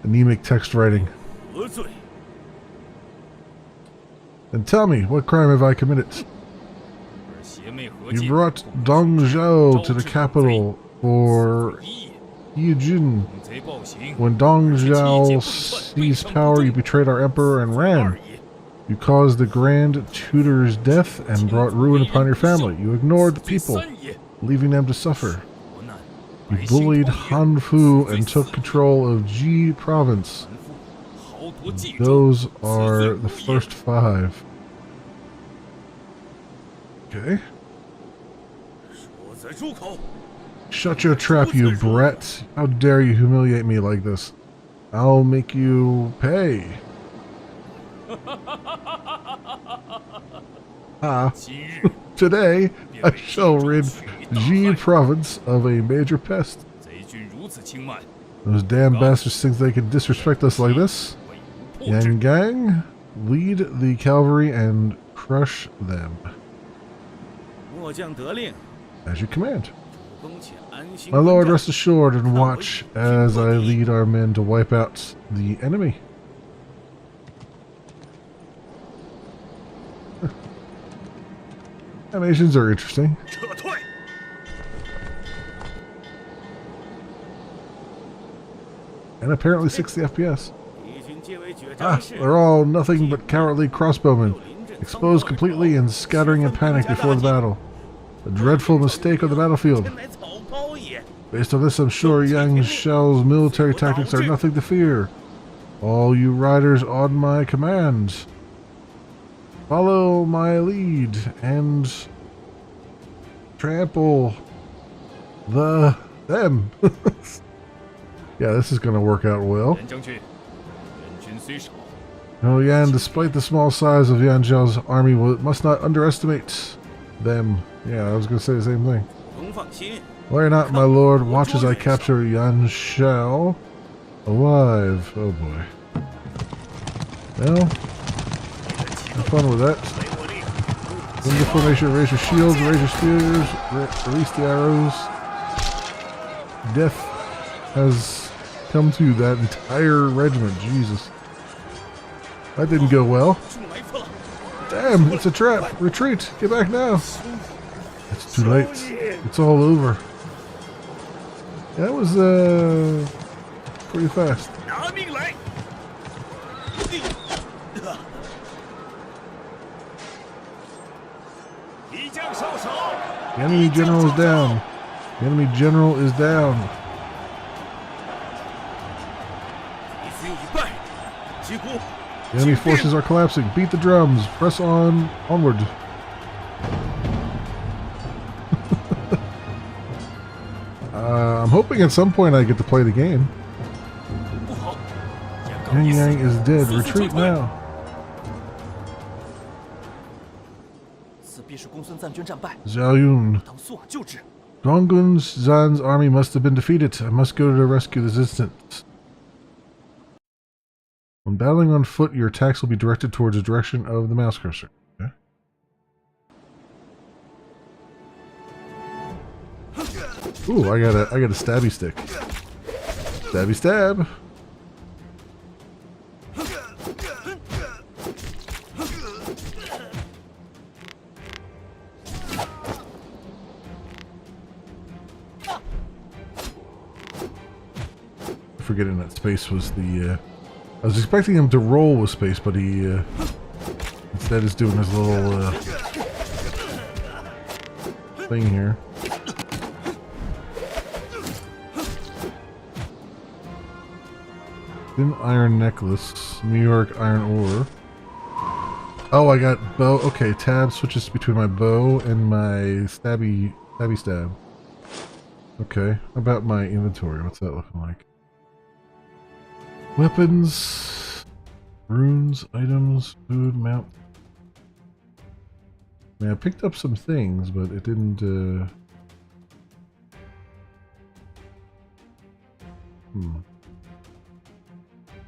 anemic text writing. And tell me, what crime have I committed? You brought Dong Zhao to the capital for Yijun. When Dong Zhao seized power, you betrayed our emperor and ran. You caused the Grand Tutor's death and brought ruin upon your family. You ignored the people, leaving them to suffer. You bullied Han Fu and took control of Ji province. Those are the first 5. Okay. Shut your trap, you brat. How dare you humiliate me like this? I'll make you pay. Today, I shall rid Ji province of a major pest. Those damn bastards think they can disrespect us like this? Yang Gang, lead the cavalry and crush them. As you command. My lord, rest assured and watch as I lead our men to wipe out the enemy. Animations are interesting. And apparently 60 FPS. They're all nothing but cowardly crossbowmen, exposed completely and scattering in panic before the battle. A dreadful mistake on the battlefield. Based on this, I'm sure Yang Xiao's military tactics are nothing to fear. All you riders on my command, follow my lead and trample them. Yeah, this is going to work out well. No, Yan, despite the small size of Yan Zhao's army, must not underestimate them. Yeah, I was going to say the same thing. Worry not, my lord. Watch as I capture Yan Xiao alive. Oh boy. Well, have fun with that. In the formation, raise your shields, raise your spears, release the arrows. Death has come to that entire regiment. Jesus. That didn't go well. Damn, it's a trap. Retreat. Get back now. It's too late. It's all over. That was pretty fast. The enemy general is down. The enemy general is down. The enemy forces are collapsing. Beat the drums. Press on. Onward. I'm hoping at some point I get to play the game. Yang Yang is dead. Retreat now. Zhao Yun. Donggun Zan's army must have been defeated. I must go to rescue this instant. When battling on foot, your attacks will be directed towards the direction of the mouse cursor. Okay. Ooh, I got a stabby stick. Stabby stab. Forgetting that space was the, I was expecting him to roll with space, but he, instead is doing his little, thing here. Thin iron necklace, New York iron ore. Oh, I got bow. Okay, tab switches between my bow and my stabby stab. Okay, how about my inventory? What's that looking like? Weapons, runes, items, food, mount. I mean, I picked up some things, but it didn't,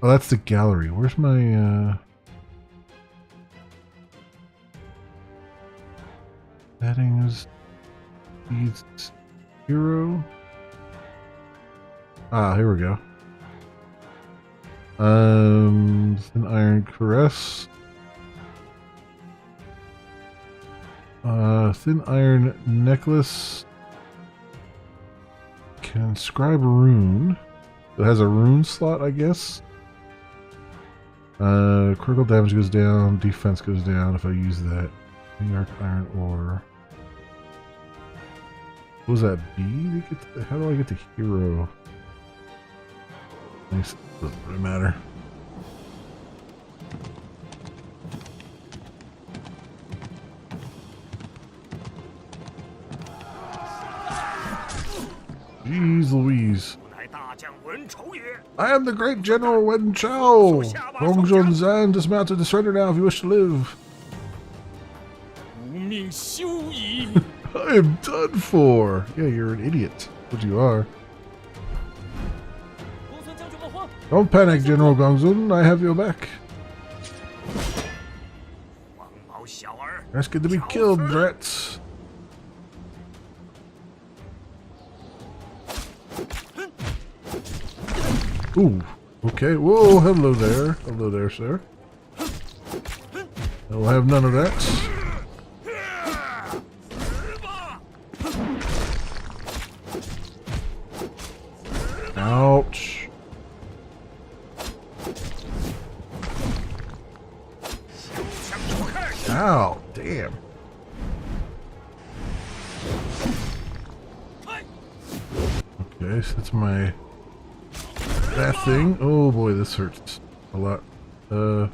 Oh, that's the gallery. Where's my, settings, feeds, hero? Ah, here we go. Thin iron caress. Thin iron necklace. Can inscribe a rune. It has a rune slot, I guess. Critical damage goes down, defense goes down if I use that. New York iron ore. What was that? B? How do I get to hero? Nice. Doesn't really matter. Jeez Louise. I am the great General Wen Chao. Gongzhou Zan, dismount and surrender now if you wish to live. I am done for. Yeah, you're an idiot. But you are. Don't panic, General Gongzun. I have your back. Asking to be killed, brats. Ooh, okay. Whoa, hello there. Hello there, sir. I will have none of that. Ouch. Ow, damn. Okay, so that's my... that thing. Oh boy, this hurts a lot. Yeah,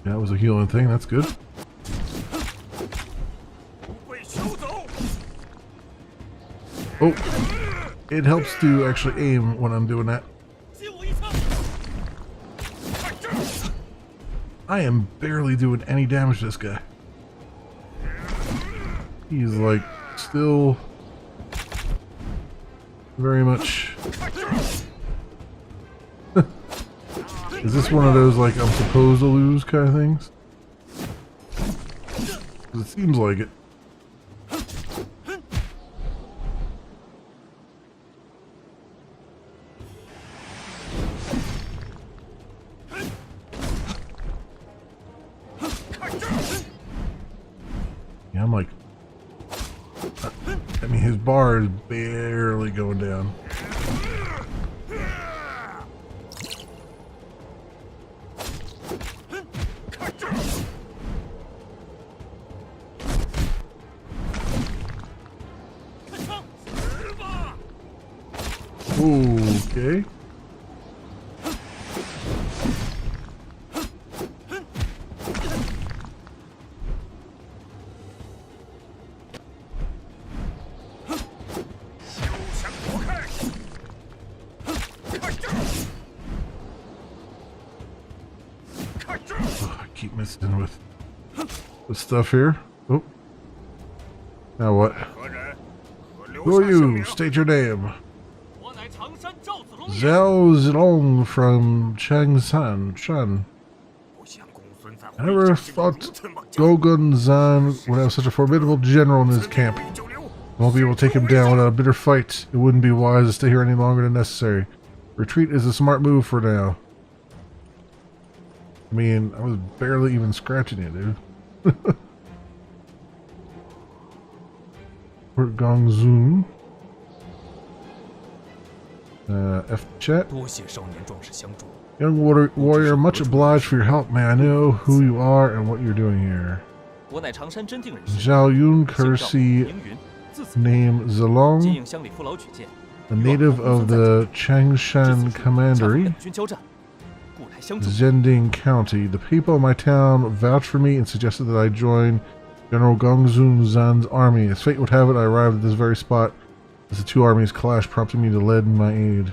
that was a healing thing. That's good. Oh, it helps to actually aim when I'm doing that. I am barely doing any damage to this guy. He's like still very much. Is this one of those like I'm supposed to lose kind of things? 'Cause it seems like it. Yeah, I'm like, I mean, his bar is barely going down. Okay. Oh, I keep missing with the stuff here. Oh. Now what? Who are you? State your name. Zhao Zilong from Changshan. Shan. I never thought Gogun Zan would have such a formidable general in his camp. I won't be able to take him down without a bitter fight. It wouldn't be wise to stay here any longer than necessary. Retreat is a smart move for now. I mean, I was barely even scratching it, dude. Fort Gongsun. F chat. Young warrior, much obliged for your help, man. I know who you are and what you're doing here. Zhao Yun, courtesy name Zilong, a native of the Changshan Commandery, Zhending County. The people of my town vouched for me and suggested that I join General Gongsun Zan's army. As fate would have it, I arrived at this very spot as the two armies clashed, prompting me to lend my aid.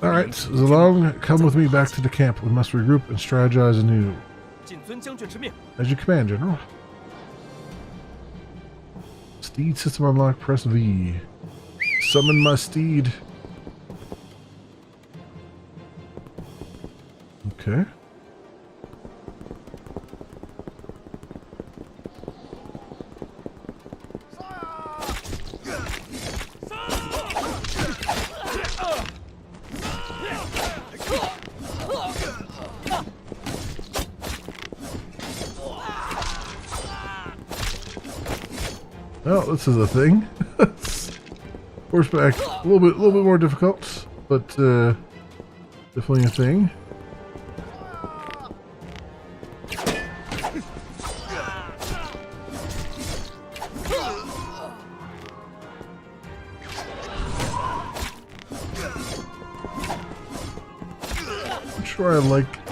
Alright, Zilong, come with me back to the camp. We must regroup and strategize anew. As you command, General. Steed system unlocked, press V. Summon my steed. Okay. Oh, this is a thing. Horseback, a little bit more difficult, but definitely a thing. I'm sure I like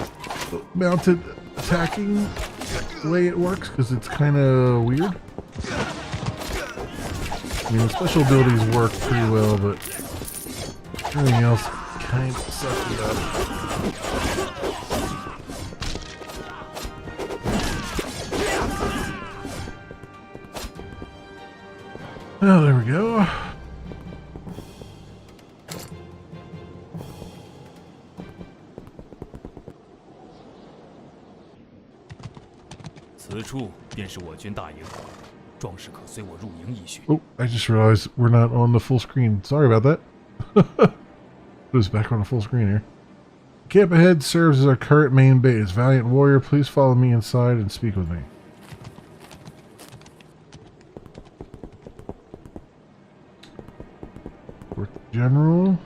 the mounted attacking the way it works because it's kind of weird. I mean, the special abilities work pretty well, but everything else kind of sucks it up. Oh, there we go. Oh, I just realized we're not on the full screen. Sorry about that. Put us back on the full screen here. Camp ahead serves as our current main base. Valiant warrior, please follow me inside and speak with me. Fourth General.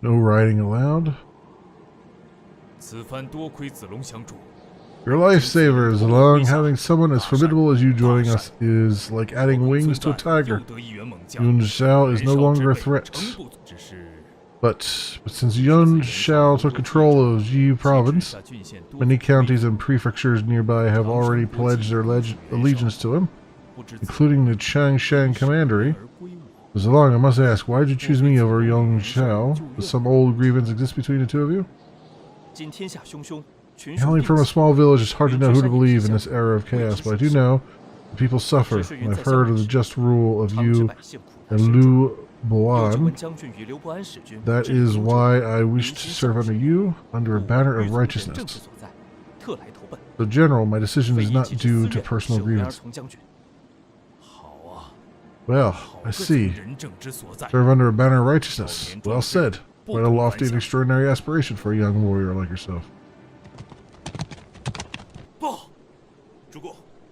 No riding allowed. Your lifesaver, Zilong. Having someone as formidable as you joining us is like adding wings to a tiger. Yun Xiao is no longer a threat. But since Yun Xiao took control of Ji province, many counties and prefectures nearby have already pledged their allegiance to him, including the Changshan Commandery. Zilong, I must ask, why did you choose me over Yun Xiao? Does some old grievance exist between the two of you? Hailing from a small village, it's hard to know who to believe in this era of chaos, but I do know the people suffer, and I've heard of the just rule of you and Liu Boan. That is why I wish to serve under you, under a banner of righteousness. So, General, my decision is not due to personal grievance. Well, I see. Serve under a banner of righteousness. Well said. Quite a lofty and extraordinary aspiration for a young warrior like yourself.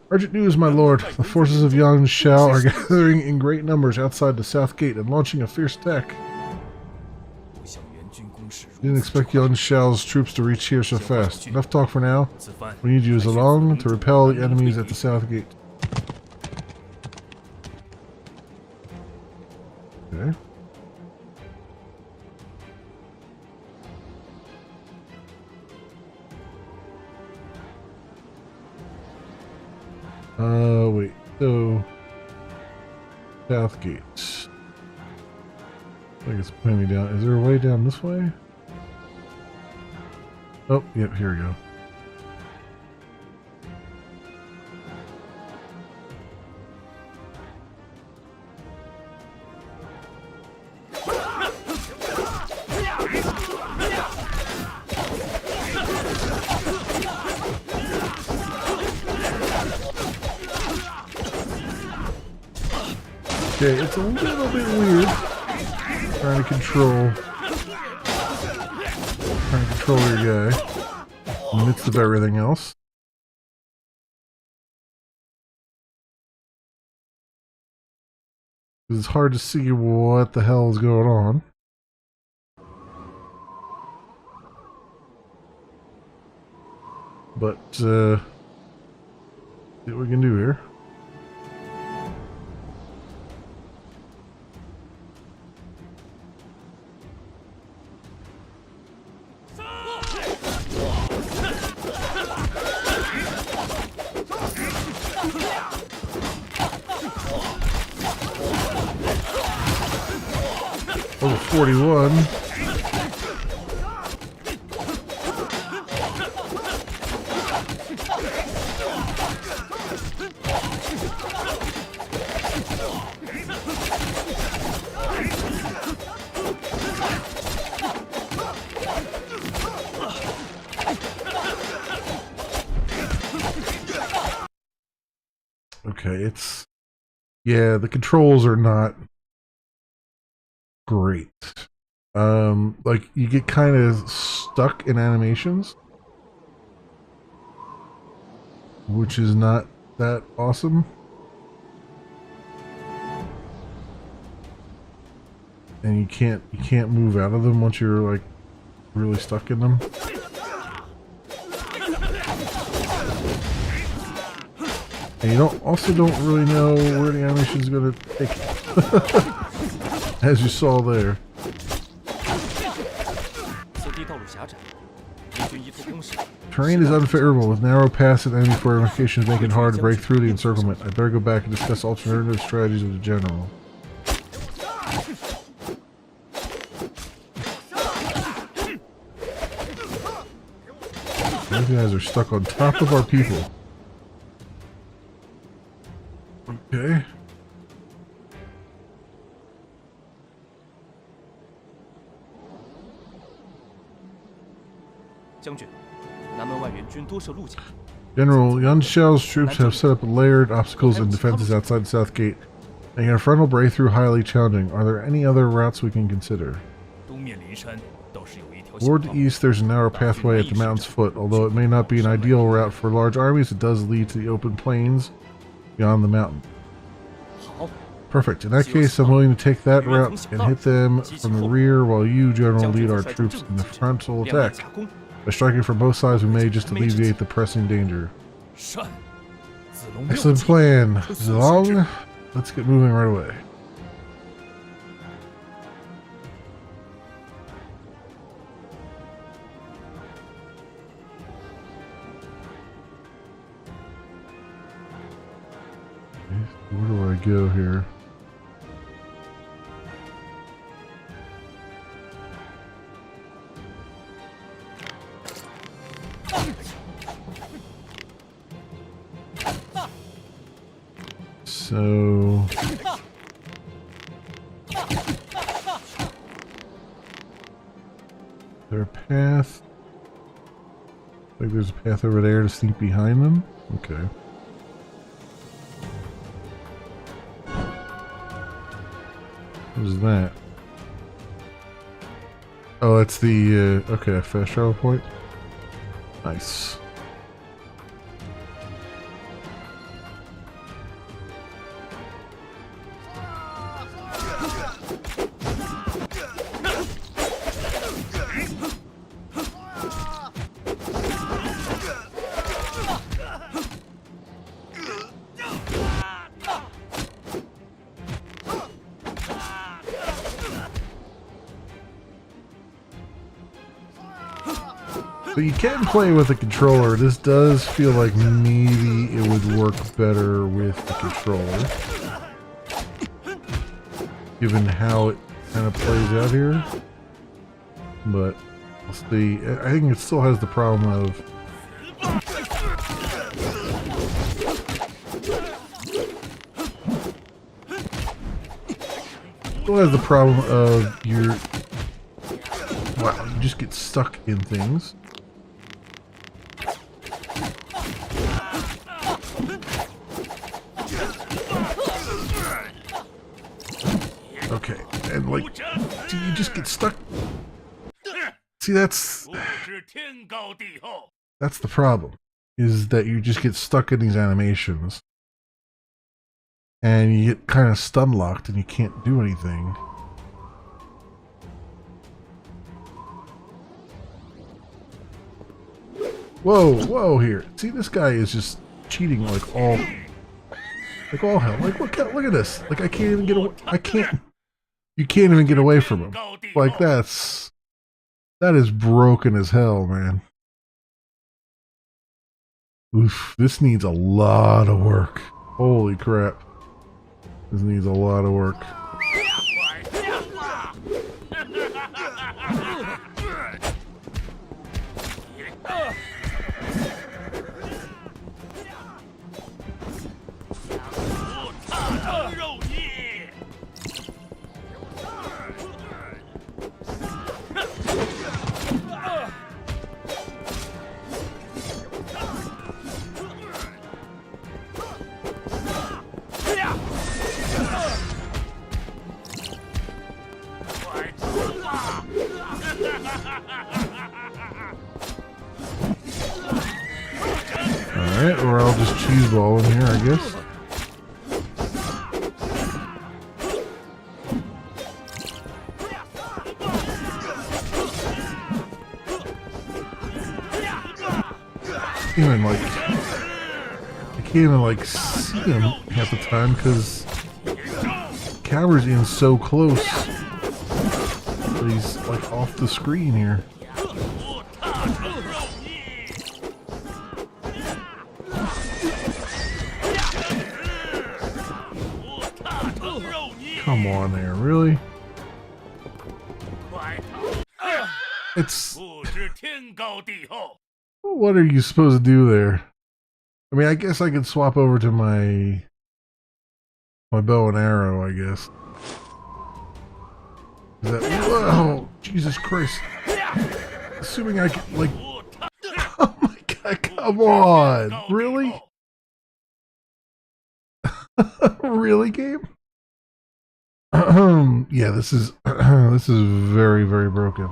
Urgent news, my lord. The forces of Yun Xiao are gathering in great numbers outside the south gate and launching a fierce attack. Didn't expect Yun Xiao's troops to reach here so fast. Enough talk for now. We need you as Zilong to repel the enemies at the south gate. Okay. Wait, so south gate. I think it's pointing me down. Is there a way down this way? Oh, yep, here we go. Okay, it's a little bit weird. Trying to control your guy in the midst of everything else. It's hard to see what the hell is going on. But, see what we can do here. Over 41. Okay, yeah, the controls are not great. Like you get kind of stuck in animations, which is not that awesome. And you can't move out of them once you're like really stuck in them. And you also don't really know where the animation is going to take you. As you saw there. Terrain is unfavorable with narrow paths and enemy fortifications making it hard to break through the encirclement. I better go back and discuss alternative strategies with the general. These guys are stuck on top of our people. Okay. General, Yuan Xiao's troops have set up layered obstacles and defenses outside the south gate, making a frontal breakthrough highly challenging. Are there any other routes we can consider? Toward the east, there's a narrow pathway at the mountain's foot. Although it may not be an ideal route for large armies, it does lead to the open plains beyond the mountain. Perfect. In that case, I'm willing to take that route and hit them from the rear while you, General, lead our troops in the frontal attack. By striking from both sides, we may just alleviate the pressing danger. Excellent plan, Zilong. Let's get moving right away. Where do I go here? So there a path? Like there's a path over there to sneak behind them? Okay. What is that? Oh, that's the, okay, a fast travel point. Nice. But you can play with a controller. This does feel like maybe it would work better with the controller, given how it kind of plays out here. But we'll see. I think it still has the problem of your wow, you just get stuck in things. Okay, and like, do get stuck. See, that's the problem, is that you just get stuck in these animations. And you get kind of stun locked and you can't do anything. Whoa here. See, this guy is just cheating like all hell. Like look at this. Like I can't even get away. You can't even get away from him. Like that is broken as hell, man. Oof, this needs a lot of work. Holy crap. This needs a lot of work. Alright, or I'll just cheese ball in here, I guess. I can't even like see him half the time because the camera's in so close that he's like off the screen here. Come on there, really? It's... What are you supposed to do there? I mean, I guess I could swap over to my bow and arrow, I guess. Is that... Whoa! Jesus Christ. Assuming I can, like... Oh my god, come on! Really? Really, game? Yeah, this is this is very, very broken.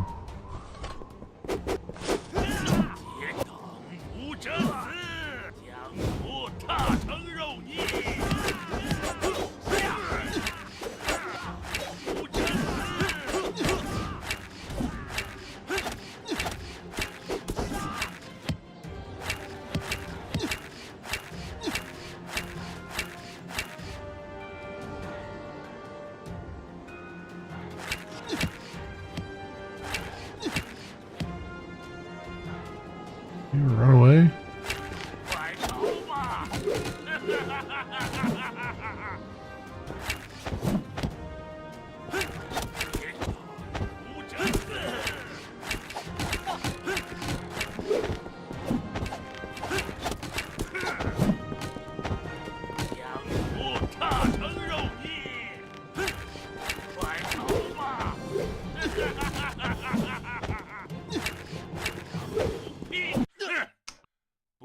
You run away?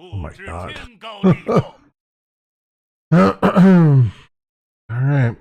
Oh my god. All right.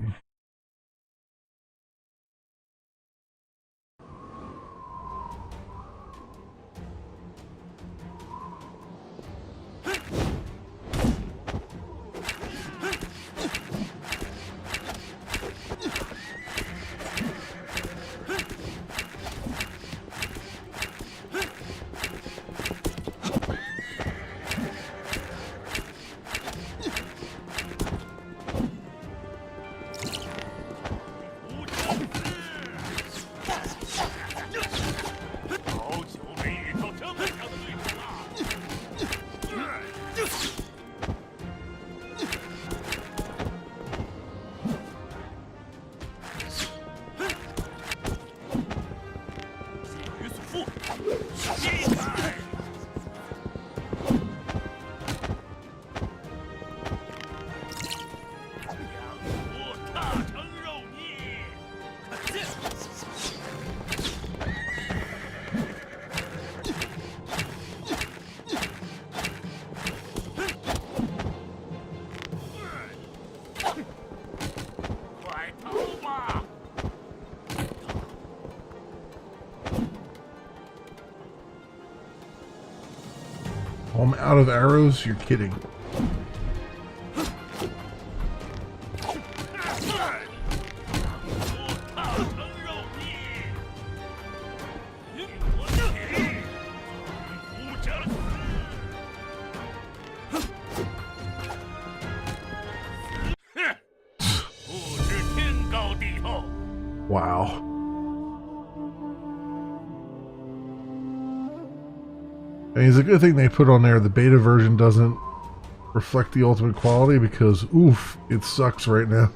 I'm out of arrows? You're kidding. Wow. I mean, it's a good thing they put on there the beta version doesn't reflect the ultimate quality because, oof, it sucks right now.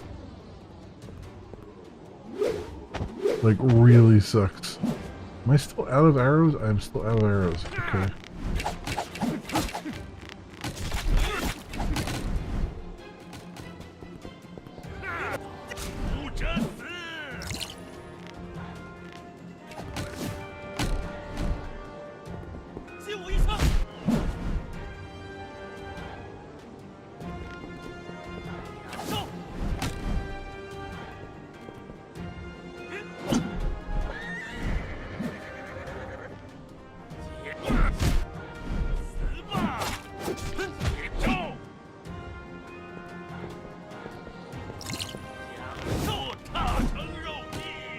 Like, really sucks. Am I still out of arrows? I'm still out of arrows. Okay.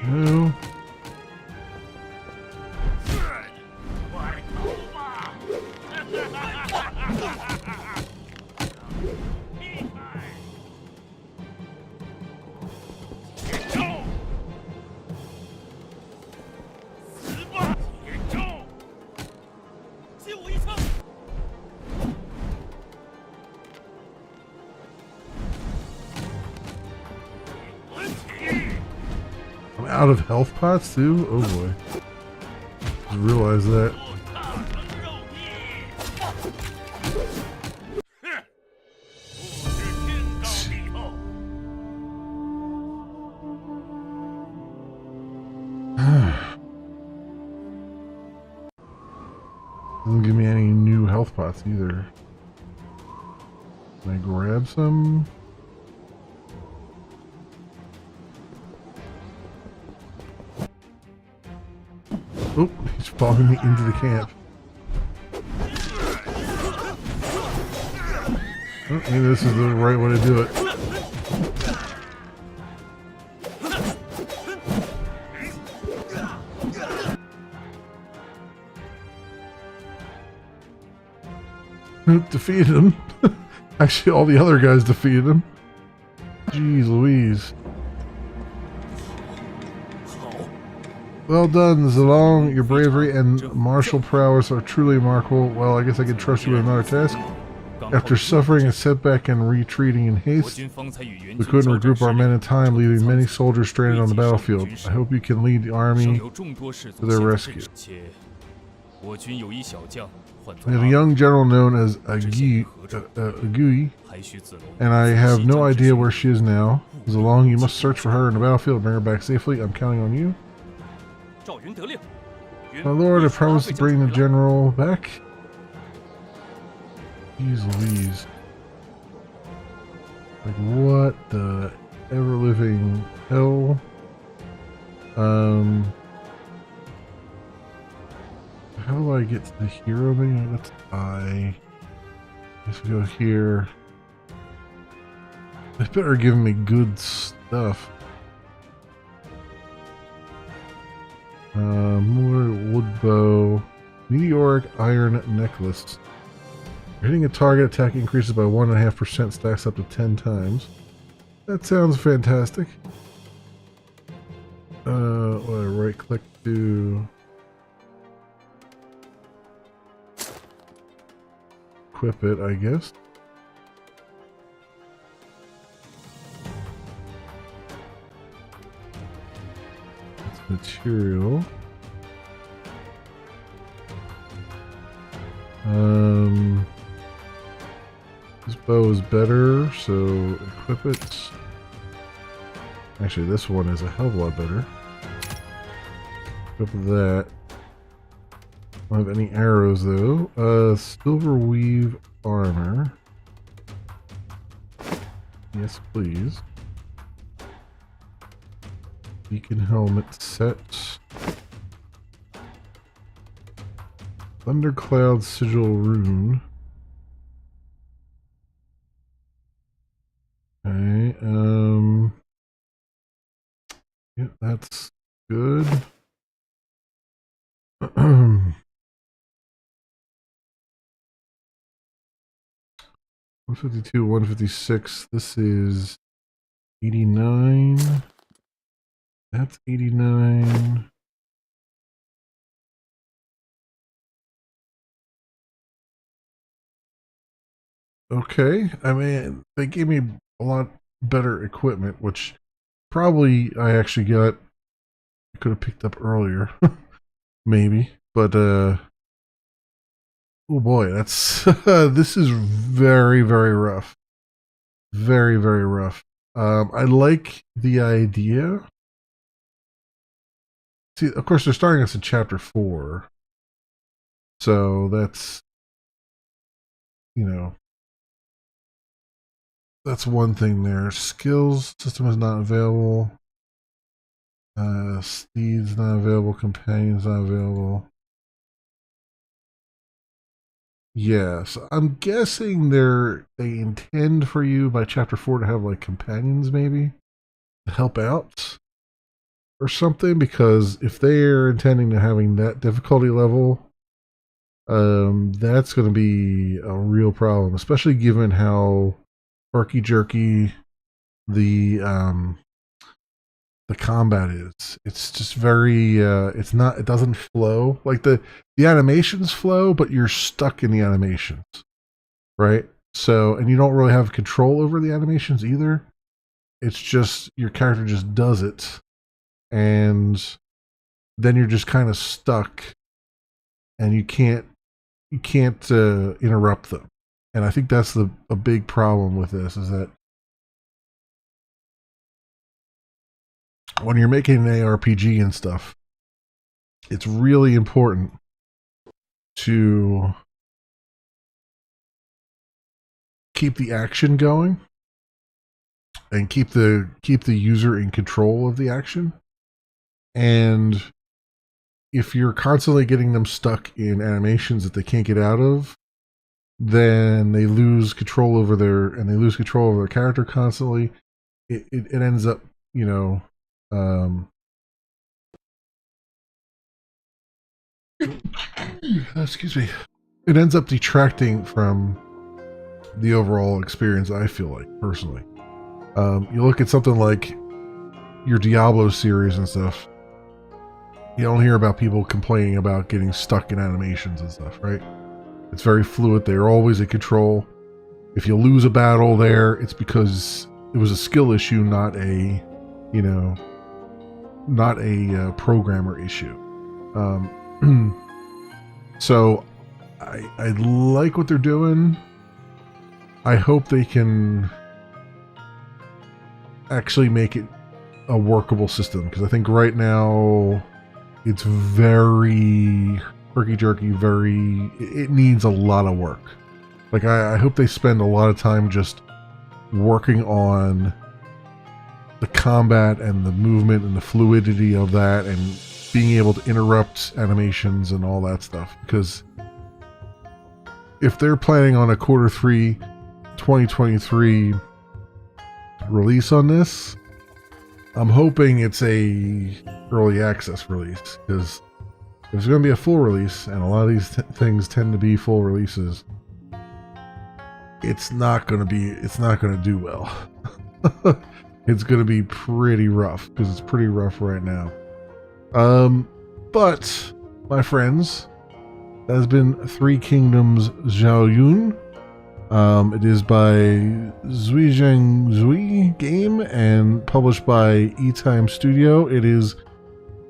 No. I'm out of health pots too? Oh boy. Just realized that. Doesn't give me any new health pots either. Can I grab some? Oh, he's following me into the camp. Oh, maybe this is the right way to do it. Defeated him. Actually, all the other guys defeated him. Jeez Louise. Well done, Zilong. Your bravery and martial prowess are truly remarkable. Well, I guess I can trust you with another task. After suffering a setback and retreating in haste, we couldn't regroup our men in time, leaving many soldiers stranded on the battlefield. I hope you can lead the army to their rescue. We have a young general known as Agui, and I have no idea where she is now. Zilong, you must search for her in the battlefield and bring her back safely. I'm counting on you. My lord, I promise to bring the general back. Jeez Louise. Like, what the ever-living hell? How do I get to the hero menu? Let's Let's go here. They better give me good stuff. More wood bow. Meteoric iron necklace. Hitting a target attack increases by 1.5%, stacks up to 10 times. That sounds fantastic. Right click to equip it, I guess. That's material. This bow is better, so equip it. Actually, this one is a hell of a lot better. Equip that. I don't have any arrows though. Silver weave armor. Yes, please. Beacon helmet set. Thundercloud sigil rune. That's good. 152, 156. This is 89. That's 89. Okay. I mean, they gave me a lot better equipment, which probably I actually got. I could have picked up earlier. Maybe. But, oh boy, that's. This is very, very rough. Very, very rough. I like the idea. See, of course, they're starting us in chapter 4. So that's, you know, that's one thing there. Skills system is not available. Steeds not available. Companions not available. Yes, I'm guessing they intend for you by chapter 4 to have like companions maybe to help out or something, because if they're intending to having that difficulty level, that's going to be a real problem, especially given how herky jerky the combat is. It's just very it doesn't flow. Like the animations flow, but you're stuck in the animations, right? So, and you don't really have control over the animations either. It's just your character just does it, and then you're just kind of stuck, and you can't interrupt them. And I think that's a big problem with this, is that when you're making an ARPG and stuff, it's really important to keep the action going and keep the user in control of the action. And if you're constantly getting them stuck in animations that they can't get out of, then they lose control over their character constantly. It ends up, you know, excuse me. It ends up detracting from the overall experience, I feel like, personally. You look at something like your Diablo series and stuff, you don't hear about people complaining about getting stuck in animations and stuff, right? It's very fluid. They're always in control. If you lose a battle there, it's because it was a skill issue, not a, you know, not a programmer issue. So I like what they're doing. I hope they can actually make it a workable system, because I think right now it's very herky-jerky, it needs a lot of work. Like, I hope they spend a lot of time just working on the combat and the movement and the fluidity of that, and being able to interrupt animations and all that stuff. Because if they're planning on a Q3 2023 release on this, I'm hoping it's a early access release, because if it's going to be a full release, and a lot of these things tend to be full releases, it's not going to do well. It's going to be pretty rough, because it's pretty rough right now. But my friends, that has been Three Kingdoms Zhaoyun. It is by Zuizheng Zui Game and published by E-Time Studio. It is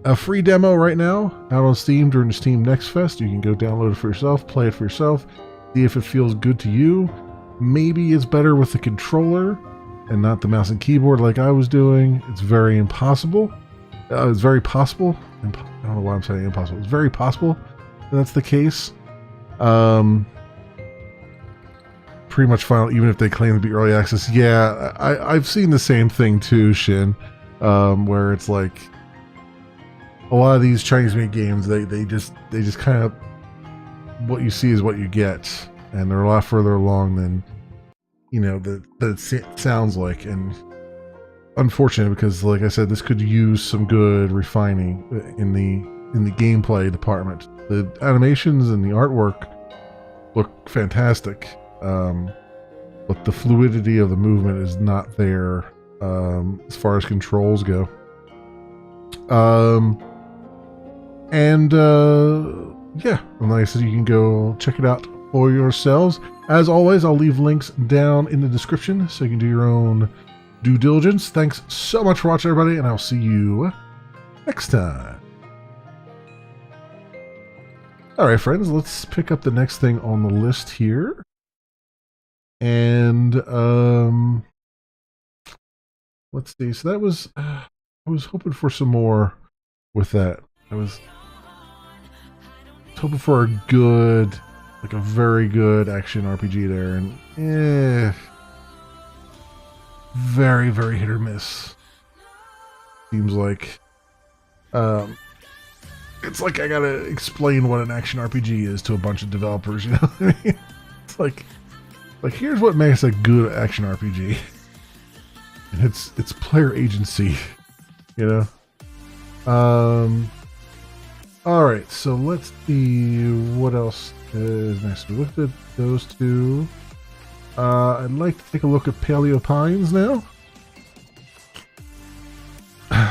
a free demo right now out on Steam during the Steam Next Fest. You can go download it for yourself, play it for yourself, see if it feels good to you. Maybe it's better with the controller and not the mouse and keyboard like I was doing. It's very impossible. It's very possible. I don't know why I'm saying impossible. It's very possible that's the case. Pretty much final, even if they claim to be early access. Yeah, I've seen the same thing too, Shin, where it's like a lot of these Chinese-made games, they just kind of, what you see is what you get, and they're a lot further along than, you know, that it sounds like. And unfortunate because, like I said, this could use some good refining in the gameplay department. The animations and the artwork look fantastic, but the fluidity of the movement is not there as far as controls go. Yeah, like I said, you can go check it out for yourselves. As always, I'll leave links down in the description so you can do your own due diligence. Thanks so much for watching, everybody, and I'll see you next time. All right, friends, let's pick up the next thing on the list here. And let's see. So that was I was hoping for some more with that. I was hoping for a good, like a very good action RPG there, and very, very hit or miss. Seems like it's like I gotta explain what an action RPG is to a bunch of developers, you know what I mean? It's like here's what makes a good action RPG. And it's player agency, you know? Alright, so let's see what else is next. We looked at those two. I'd like to take a look at Paleo Pines now.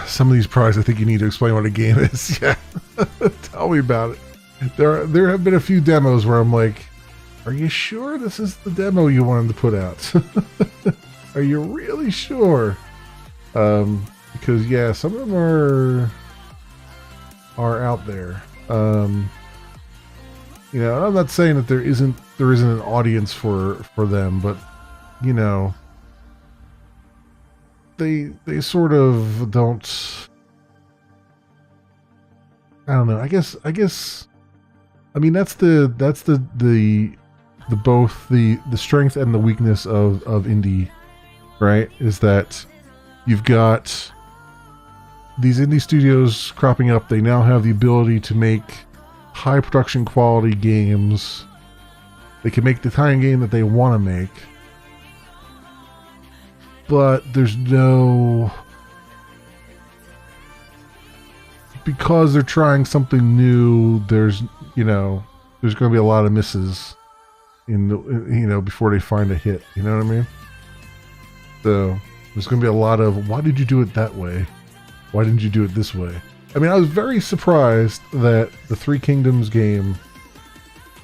Some of these products, I think you need to explain what a game is. Yeah, tell me about it. There have been a few demos where I'm like, are you sure this is the demo you wanted to put out? Are you really sure? Because yeah, some of them are out there. You know, I'm not saying that there isn't an audience for them, but you know, they sort of don't. I don't know. I guess. I mean, that's the both the strength and the weakness of indie, right? Is that you've got these indie studios cropping up. They now have the ability to make high production quality games. They can make the kind of game that they want to make, but there's no, because they're trying something new, there's going to be a lot of misses before they find a hit, you know what I mean? So there's going to be a lot of, why did you do it that way? Why didn't you do it this way? I mean, I was very surprised that the Three Kingdoms game,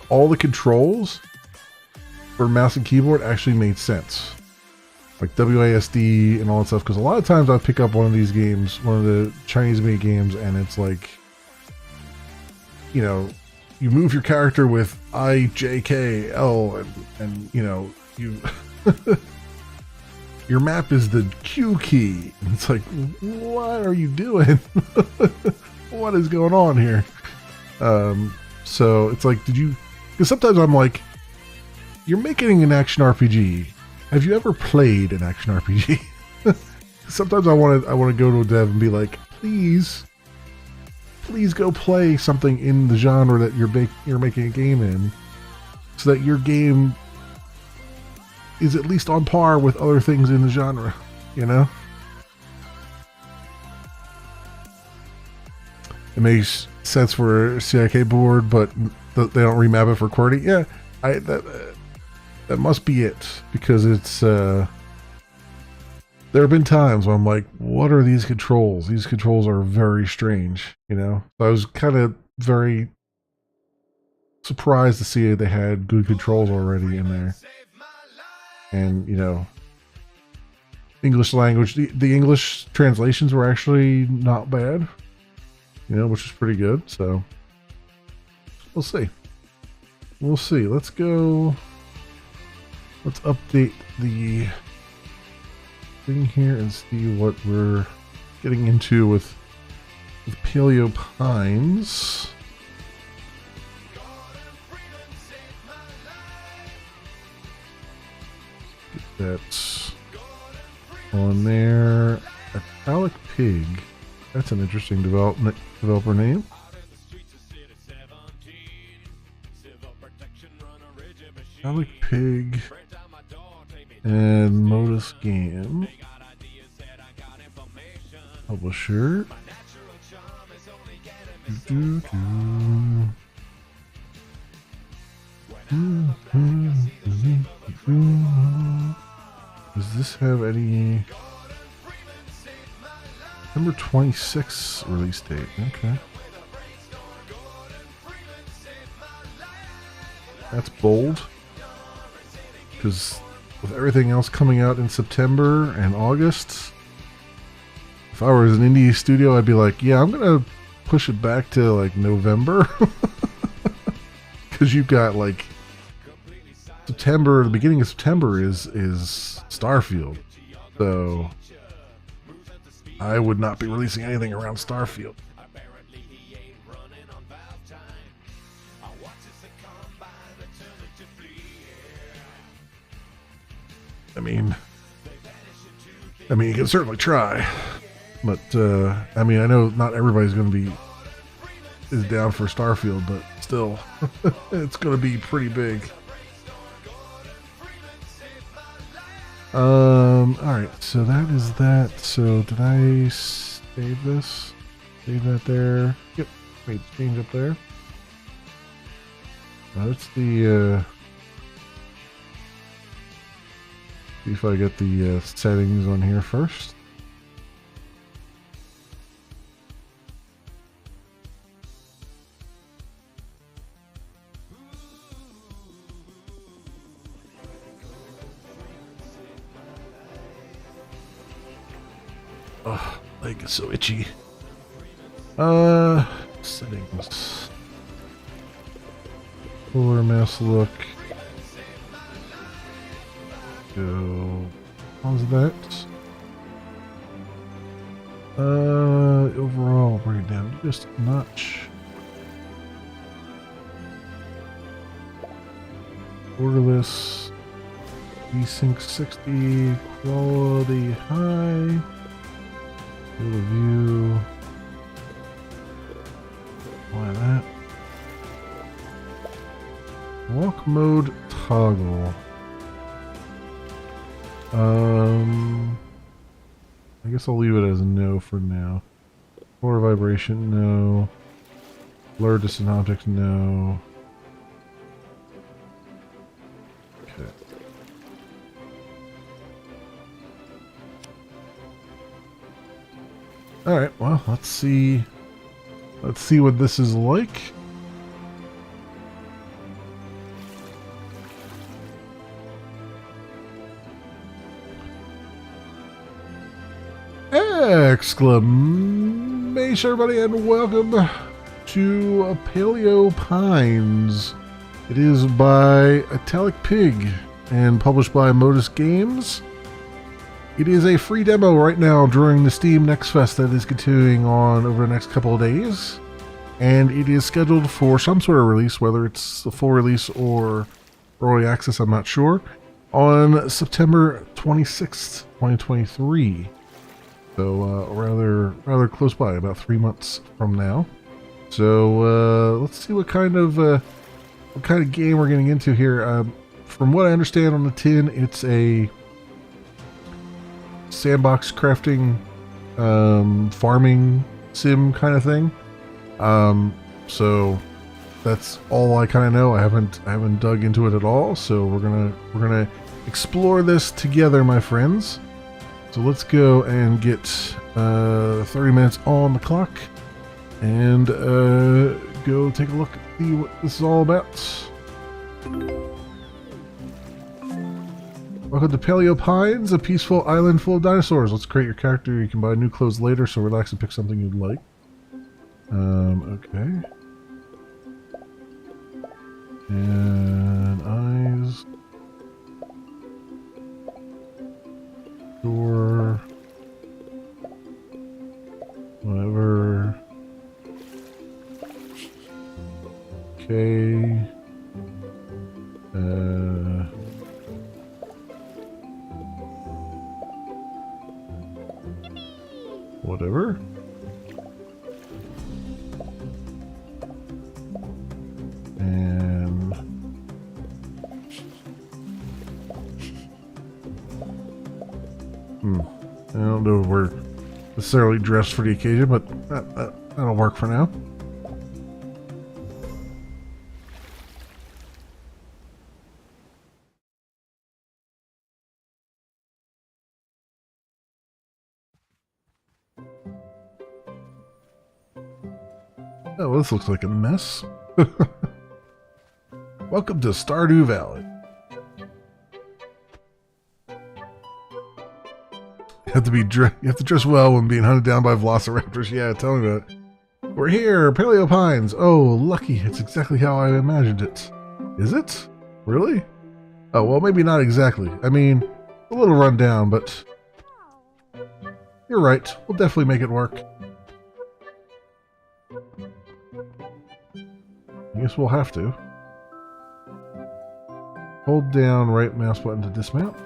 all the controls for mouse and keyboard actually made sense. Like WASD and all that stuff. Because a lot of times I pick up one of these games, one of the Chinese-made games, and it's like, you know, you move your character with I, J, K, L, and you know, you... your map is the Q key. And it's like, what are you doing? What is going on here? So it's like, because sometimes I'm like, you're making an action RPG. Have you ever played an action RPG? Sometimes I want to go to a dev and be like, please go play something in the genre that you're making a game in, so that your game is at least on par with other things in the genre, you know? It makes sense for a CIK board, but they don't remap it for QWERTY. Yeah, that must be it, because it's there have been times where I'm like, what are these controls? These controls are very strange, you know? So I was kind of very surprised to see they had good controls already in there. And, you know, English language, the English translations were actually not bad, you know, which is pretty good. So we'll see. Let's update the thing here and see what we're getting into with Paleo Pines. That's on there. Italic Pig. That's an interesting developer name. Italic Pig and Modus Game. Publisher. Does this have any... Number 26 release date. Okay. That's bold. Because with everything else coming out in September and August, if I was an indie studio, I'd be like, yeah, I'm going to push it back to like November. Because you've got like September, the beginning of September is Starfield. So I would not be releasing anything around Starfield. I mean, you can certainly try, but I mean, I know not everybody's going to be is down for Starfield, but still, it's going to be pretty big. All right, so that is that. So did I save this? Save that there. Yep. Wait, change up there. That's the. See if I get the settings on here first. Oh, leg is so itchy. Settings. Fuller mouse look. Go. How's that? Overall, bring it down just a notch. Borderless. VSync 60. Quality high. Field of view. Why that? Walk mode toggle. I guess I'll leave it as no for now. Core vibration, no. Blur distant object, no. Okay. Alright, well, let's see. Let's see what this is like. Exclamation, everybody, and welcome to Paleo Pines. It is by Italic Pig and published by Modus Games. It is a free demo right now during the Steam Next Fest that is continuing on over the next couple of days. And it is scheduled for some sort of release, whether it's a full release or early access, I'm not sure, on September 26th, 2023. So rather close by, about 3 months from now. So let's see what kind of game we're getting into here. From what I understand on the tin, it's a sandbox crafting, farming sim kind of thing. So that's all I kind of know. I haven't dug into it at all. So we're gonna explore this together, my friends. So let's go and get 30 minutes on the clock and go take a look at see what this is all about. Welcome to Paleo Pines, a peaceful island full of dinosaurs. Let's create your character. You can buy new clothes later, so relax and pick something you'd like. Okay. And eyes. Door. Whatever. Okay. Whatever. And I don't know where necessarily dressed for the occasion, but that'll work for now. Oh, well, this looks like a mess. Welcome to Stardew Valley. You have to dress well when being hunted down by velociraptors. Yeah, tell me about it. We're here, Paleo Pines. Oh, lucky. It's exactly how I imagined it. Is it? Really? Oh, well, maybe not exactly. I mean, a little run down, but you're right. We'll definitely make it work. I guess we'll have to. Hold down right mouse button to dismount.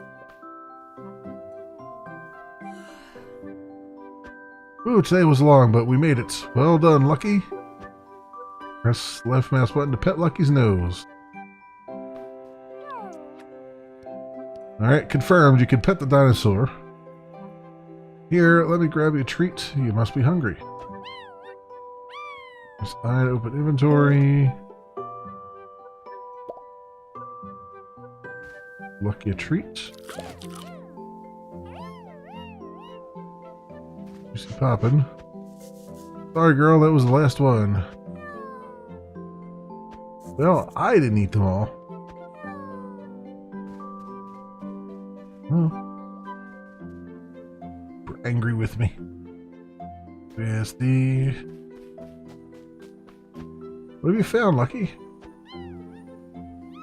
Ooh, today was long, but we made it. Well done, Lucky. Press left mouse button to pet Lucky's nose. Alright, confirmed. You can pet the dinosaur. Here, let me grab you a treat. You must be hungry. Press I to open inventory. Lucky a treat. You see poppin'. Sorry, girl, that was the last one. Well, I didn't eat them all. You're angry with me. Where's the... What have you found, Lucky?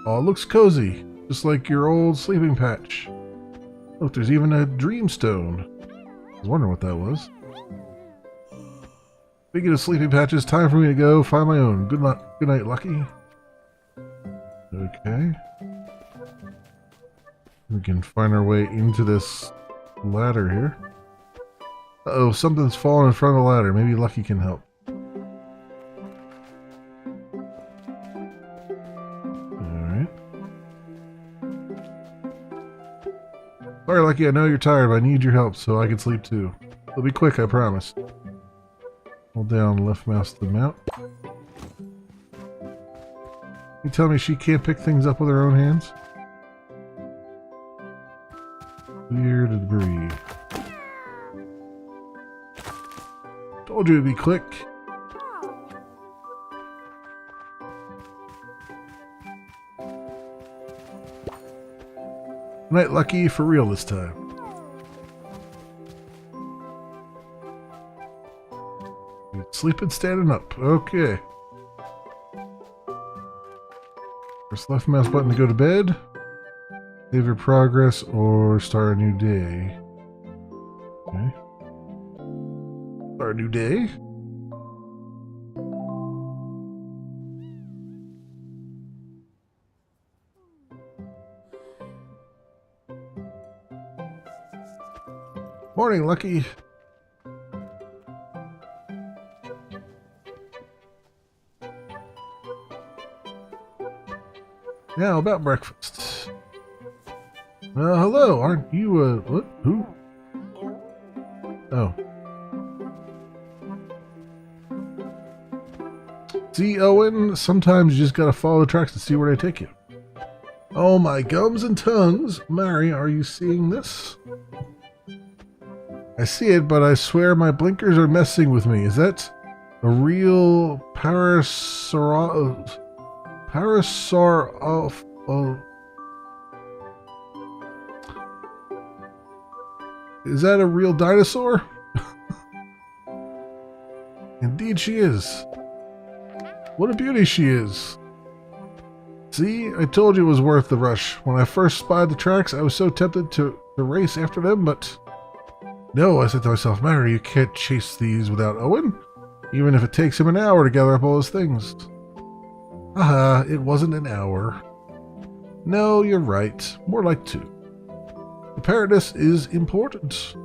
Oh, it looks cozy. Just like your old sleeping patch. Look, there's even a dreamstone. I was wondering what that was. Speaking of sleeping patches, time for me to go find my own. Good night, Lucky. Okay. We can find our way into this ladder here. Uh-oh, something's fallen in front of the ladder. Maybe Lucky can help. Alright. Sorry, Lucky, I know you're tired, but I need your help so I can sleep too. It'll be quick, I promise. Hold down left mouse to mount. You tell me she can't pick things up with her own hands? Clear the debris. Told you it'd be quick. Night, Lucky, for real this time. You're sleeping standing up. Okay. Press left mouse button to go to bed. Save your progress or start a new day. Okay. Start a new day. Morning, Lucky. Now about breakfast. Hello, aren't you, what? Who? Oh. See, Owen, sometimes you just gotta follow the tracks to see where they take you. Oh my gums and tongues. Mary, are you seeing this? I see it, but I swear my blinkers are messing with me. Is that a real Parasaur of... Is that a real dinosaur? Indeed she is. What a beauty she is. See, I told you it was worth the rush. When I first spied the tracks, I was so tempted to race after them, but... No, I said to myself, Mary, you can't chase these without Owen, even if it takes him an hour to gather up all his things. Aha, it wasn't an hour. No, you're right. More like 2. Preparedness is important.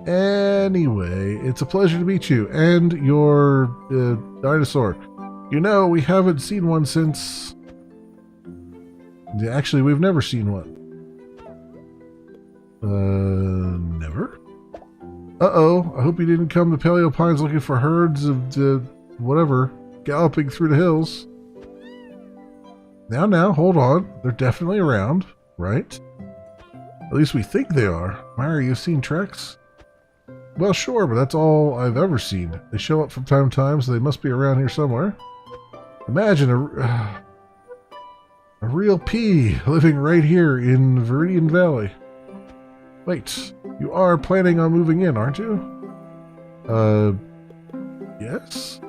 Anyway, it's a pleasure to meet you, and your dinosaur. You know, we haven't seen one since... Actually, we've never seen one. Never? Uh-oh, I hope you didn't come to Paleo Pines looking for herds of, whatever, galloping through the hills. Now, hold on. They're definitely around, right? At least we think they are. Myra, you've seen treks? Well, sure, but that's all I've ever seen. They show up from time to time, so they must be around here somewhere. Imagine a real pea living right here in Viridian Valley. Wait, you are planning on moving in, aren't you? Yes?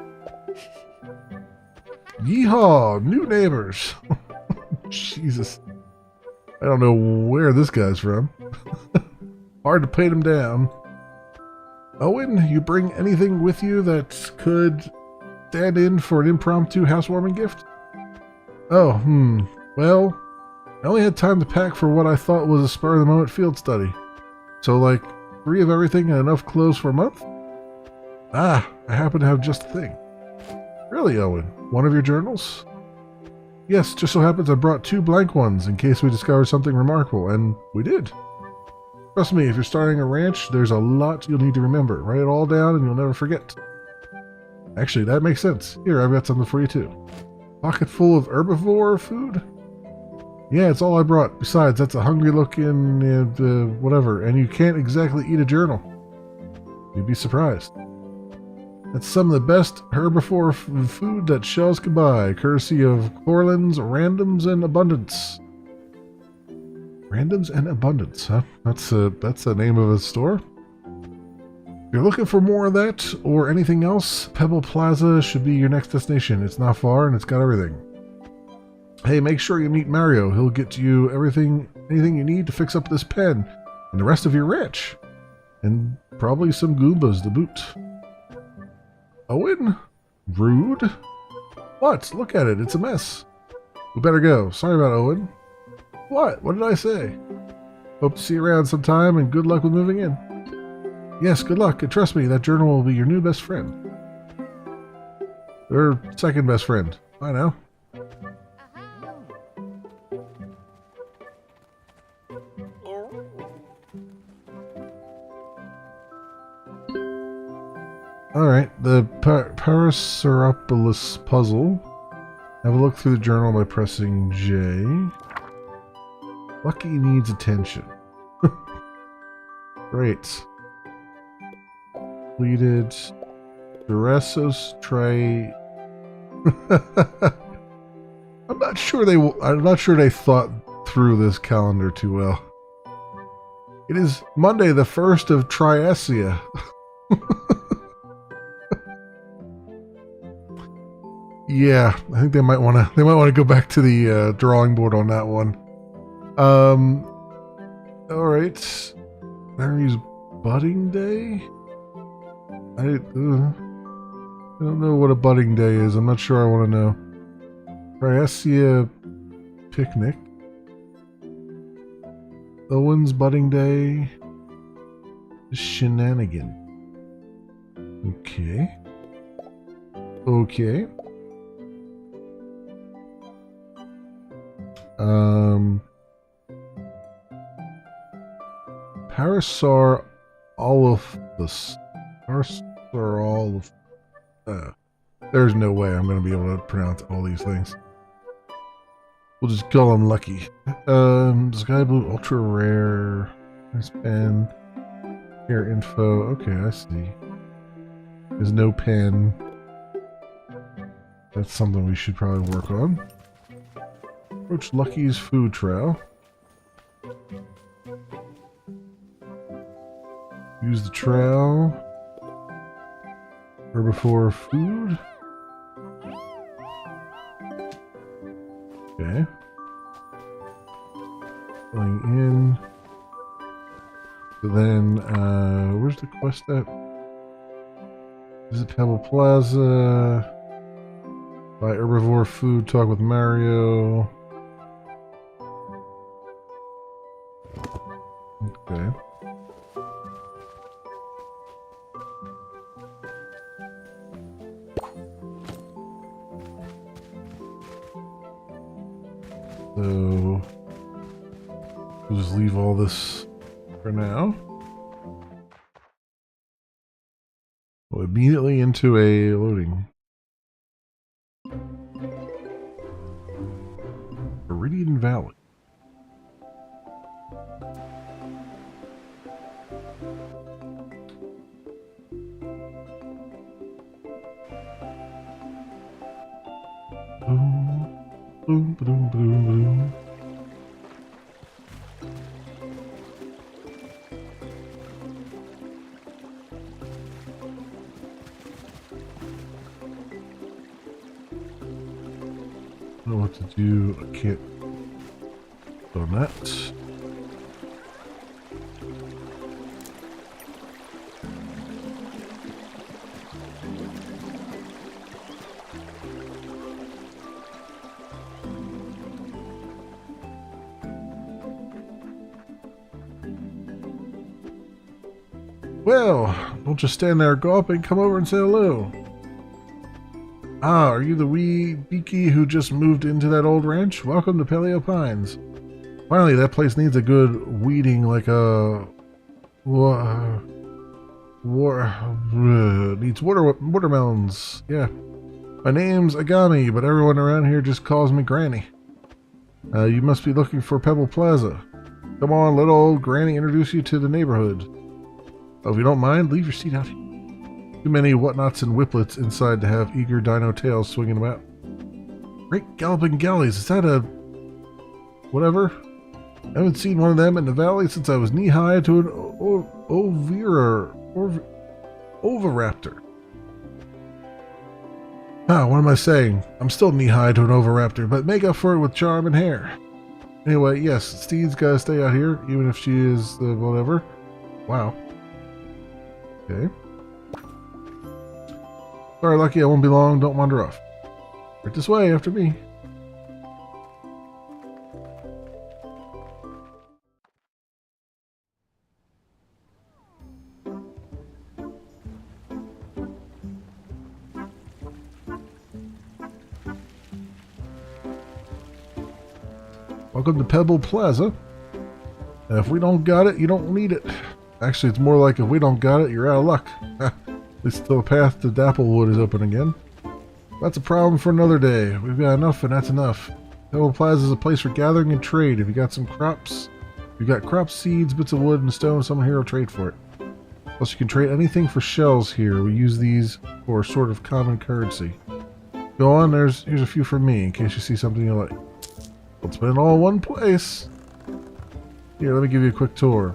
Yeehaw! New neighbors! Jesus. I don't know where this guy's from. Hard to pin him down. Owen, you bring anything with you that could stand in for an impromptu housewarming gift? Oh, well, I only had time to pack for what I thought was a spur-of-the-moment field study. So, like, 3 of everything and enough clothes for a month? Ah, I happen to have just the thing. Really, Owen? One of your journals? Yes, just so happens I brought 2 blank ones in case we discover something remarkable, and we did. Trust me, if you're starting a ranch, there's a lot you'll need to remember. Write it all down and you'll never forget. Actually, that makes sense. Here, I've got something for you too. Pocket full of herbivore food? Yeah, it's all I brought. Besides, that's a hungry-looking, whatever, and you can't exactly eat a journal. You'd be surprised. That's some of the best herbivore food that shells can buy, courtesy of Corlin's Randoms and Abundance. Randoms and Abundance, huh? That's the name of a store. If you're looking for more of that or anything else, Pebble Plaza should be your next destination. It's not far and it's got everything. Hey, make sure you meet Mario. He'll get you anything you need to fix up this pen and the rest of your ranch. And probably some Goombas to boot. Owen? Rude? What? Look at it. It's a mess. We better go. Sorry about Owen. What? What did I say? Hope to see you around sometime and good luck with moving in. Yes, good luck. And trust me, that journal will be your new best friend. Or second best friend. Bye now. Alright, the Parasaurolophus puzzle. Have a look through the journal by pressing J. Lucky needs attention. Great. Completed. Duresos try. I'm not sure they thought through this calendar too well. It is Monday, the 1st of Triasia. Yeah, I think they might want to go back to the drawing board on that one. All right. Mary's budding day. I don't know what a budding day is. I'm not sure I want to know. Triasia picnic. Owen's budding day. Shenanigan. Okay. Okay. Parasaurolophus. There's no way I'm going to be able to pronounce all these things. We'll just call them Lucky. Sky Blue Ultra Rare. Nice pen. Here info. Okay, I see. There's no pen. That's something we should probably work on. Approach Lucky's food trail. Use the trail. Herbivore food. Okay. Going in. So then, where's the quest at? Visit Pebble Plaza. Buy herbivore food. Talk with Mario. Okay. So, we'll just leave all this for now. Well, immediately into a loading. Meridian Valley. Boom, boom, boom, boom, boom. I don't know what to do. I can't go on that. Well, don't just stand there gawping. Come over and say hello. Ah, are you the wee beaky who just moved into that old ranch? Welcome to Paleo Pines. Finally, that place needs a good weeding, like a needs watermelons. Yeah, my name's Agami, but everyone around here just calls me Granny. You must be looking for Pebble Plaza. Come on, let old Granny introduce you to the neighborhood. Oh, if you don't mind, leave your seat out here. Too many whatnots and whiplets inside to have eager dino tails swinging about. Great galloping galleys, is that a... whatever? I haven't seen one of them in the valley since I was knee-high to an oviraptor. Ah, what am I saying? I'm still knee-high to an oviraptor, but make up for it with charm and hair. Anyway, yes, Steed's gotta stay out here, even if she is the whatever. Wow. Okay. Sorry, Lucky, I won't be long. Don't wander off. Right this way, after me. Welcome to Pebble Plaza. If we don't got it, you don't need it. Actually, it's more like if we don't got it, you're out of luck. At least the path to Dapplewood is open again. That's a problem for another day. We've got enough, and that's enough. Pebble Plaza is a place for gathering and trade. If you got some crops, you got crops, seeds, bits of wood, and stone, someone here will trade for it. Plus, you can trade anything for shells here. We use these for sort of common currency. Go on, here's a few for me, in case you see something you like. Let's put it all in one place. Here, let me give you a quick tour.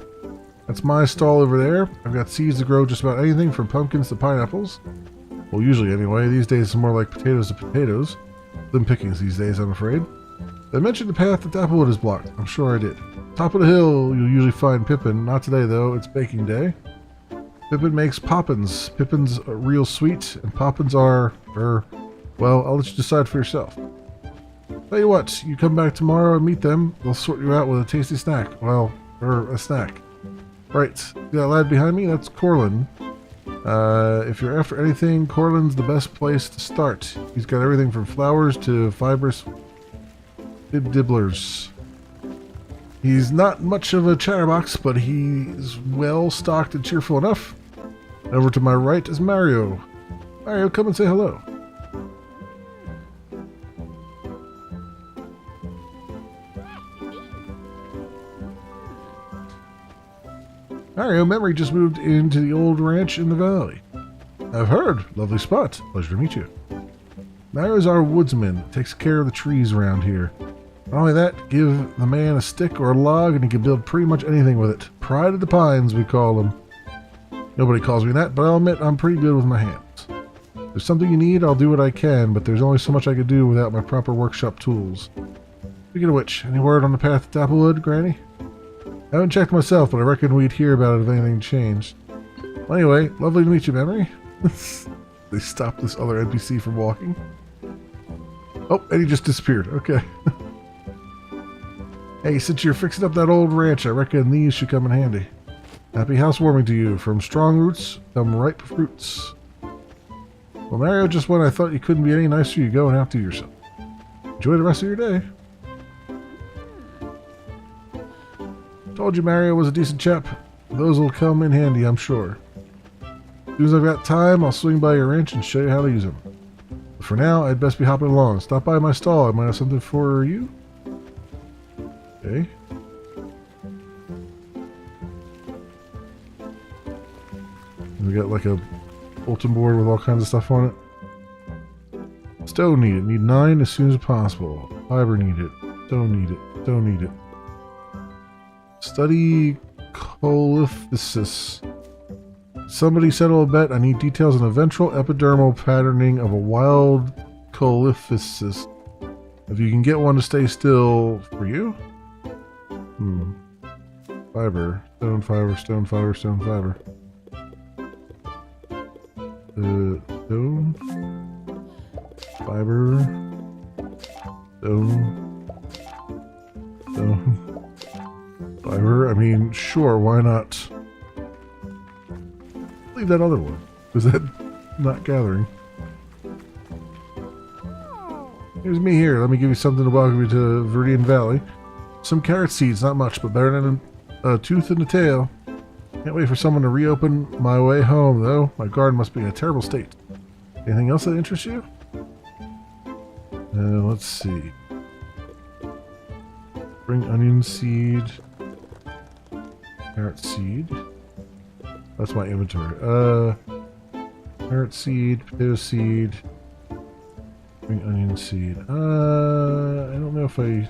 That's my stall over there. I've got seeds to grow just about anything from pumpkins to pineapples. Well, usually anyway. These days it's more like potatoes to potatoes. Slim pickings these days, I'm afraid. Did I mention the path that Dapplewood is blocked? I'm sure I did. Top of the hill, you'll usually find Pippin. Not today, though. It's baking day. Pippin makes poppins. Pippins are real sweet, and poppins are, well, I'll let you decide for yourself. Tell you what, you come back tomorrow and meet them. They'll sort you out with a tasty snack. Well, or a snack. Right, that lad behind me, that's Corlin. If you're after anything, Corlin's the best place to start. He's got everything from flowers to fibrous dibblers. He's not much of a chatterbox, but he's well stocked and cheerful enough. Over to my right is Mario. Mario, come and say hello. Mario, Memory just moved into the old ranch in the valley. I've heard. Lovely spot. Pleasure to meet you. Mario's our woodsman. Takes care of the trees around here. Not only that, give the man a stick or a log and he can build pretty much anything with it. Pride of the Pines, we call him. Nobody calls me that, but I'll admit I'm pretty good with my hands. If there's something you need, I'll do what I can, but there's only so much I could do without my proper workshop tools. Speaking of which, any word on the path to Dapplewood, Granny? I haven't checked myself, but I reckon we'd hear about it if anything changed. Well, anyway, lovely to meet you, Memory. They stopped this other NPC from walking. Oh, and he just disappeared. Okay. Hey, since you're fixing up that old ranch, I reckon these should come in handy. Happy housewarming to you. From strong roots come ripe fruits. Well, Mario, just when I thought you couldn't be any nicer, you go and outdo yourself. Enjoy the rest of your day. Told you Mario was a decent chap. Those will come in handy, I'm sure. soon as I've got time, I'll swing by your ranch and show you how to use them. But for now, I'd best be hopping along. Stop by my stall. I might have something for you. Okay. We got like a bulletin board with all kinds of stuff on it. Stone needed. Need 9 as soon as possible. Fiber needed. Stone needed. Stone needed. Study Colephysis. Somebody settle a bet. I need details on the ventral epidermal patterning of a wild Colephysis. If you can get one to stay still for you? Fiber. Stone fiber, stone fiber, stone fiber. Stone. Fiber. Stone. Stone. Fiber. I mean, sure, why not? Leave that other one. Is that not gathering? Here's me here. Let me give you something to welcome you to Viridian Valley. Some carrot seeds, not much, but better than a tooth in the tail. Can't wait for someone to reopen my way home, though. My garden must be in a terrible state. Anything else that interests you? Let's see. Bring onion seed. Carrot seed. That's my inventory. Carrot seed, potato seed. Bring onion seed. I don't know if I...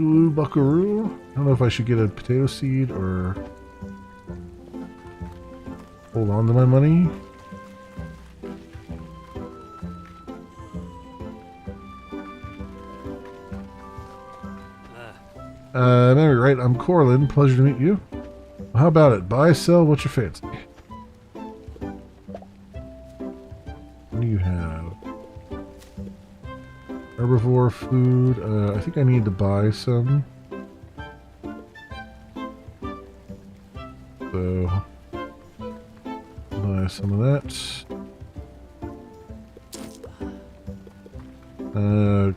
Ooh, buckaroo. I don't know if I should get a potato seed or hold on to my money. Maybe right. I'm Corlin. Pleasure to meet you. Well, how about it? Buy, sell, what's your fancy? What do you have? Herbivore food. I think I need to buy some. So, buy some of that.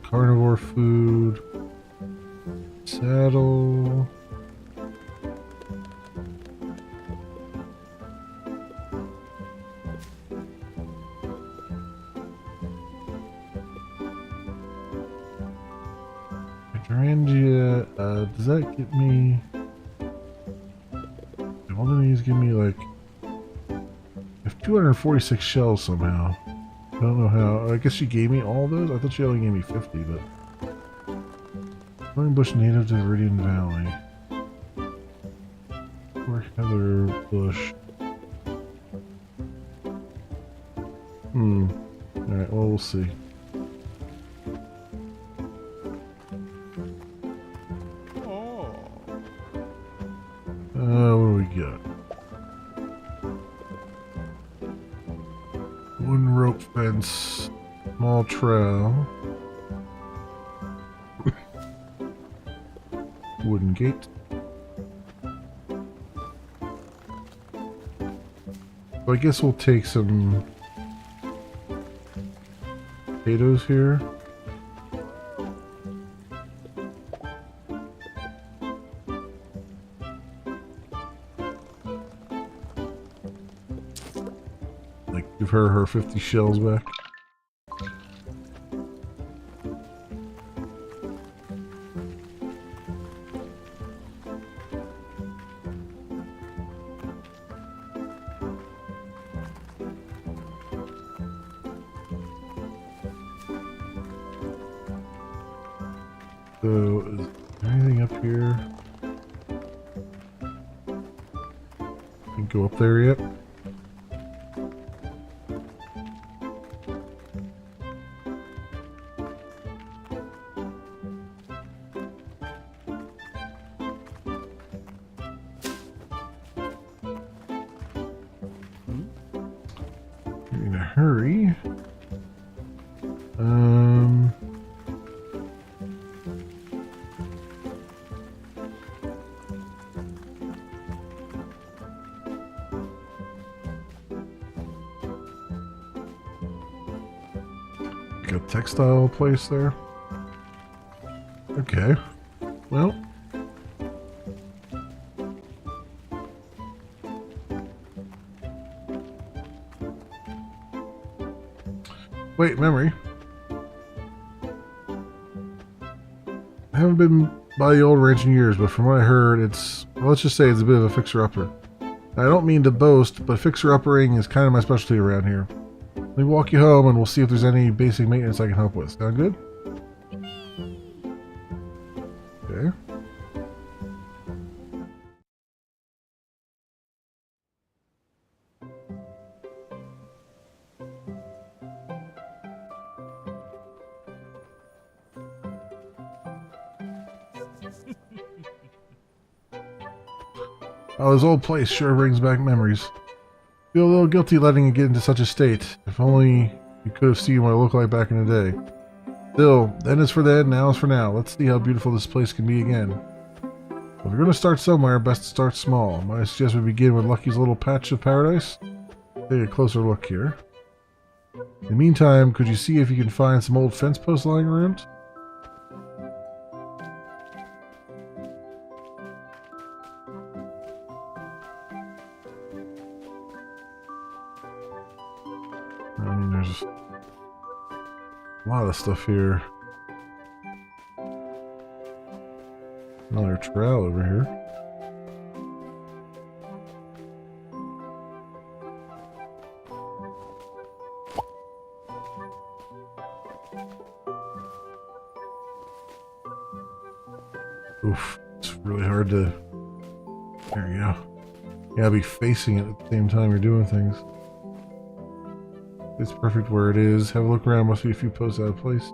Carnivore food. Saddle. Hydrangea, does that get me... All of these give me like... I have 246 shells somehow. I don't know how. I guess she gave me all those? I thought she only gave me 50, but... Thorn bush native to Viridian Valley. Or heather bush. Alright, well, we'll see. What do we got? Wooden rope fence, small trowel, wooden gate. So I guess we'll take some potatoes here. Give her 50 shells back. So, is there anything up here? Can go up there yet? In a hurry. Like a textile place there. Okay. Well. Wait, memory. I haven't been by the old ranch in years, but from what I heard, it's, well, let's just say it's a bit of a fixer-upper. I don't mean to boast, but fixer-uppering is kind of my specialty around here. Let me walk you home and we'll see if there's any basic maintenance I can help with. Sound good? Okay. Oh, this old place sure brings back memories. Feel a little guilty letting it get into such a state. If only you could have seen what it looked like back in the day. Still, then is for then, now is for now. Let's see how beautiful this place can be again. Well, if you're going to start somewhere, best to start small. Might I suggest we begin with Lucky's little patch of paradise? Take a closer look here. In the meantime, could you see if you can find some old fence posts lying around? I mean, there's a lot of stuff here. Another trowel over here. Oof, it's really hard to... There you go. You gotta be facing it at the same time you're doing things. It's perfect where it is. Have a look around. Must be a few posts out of place.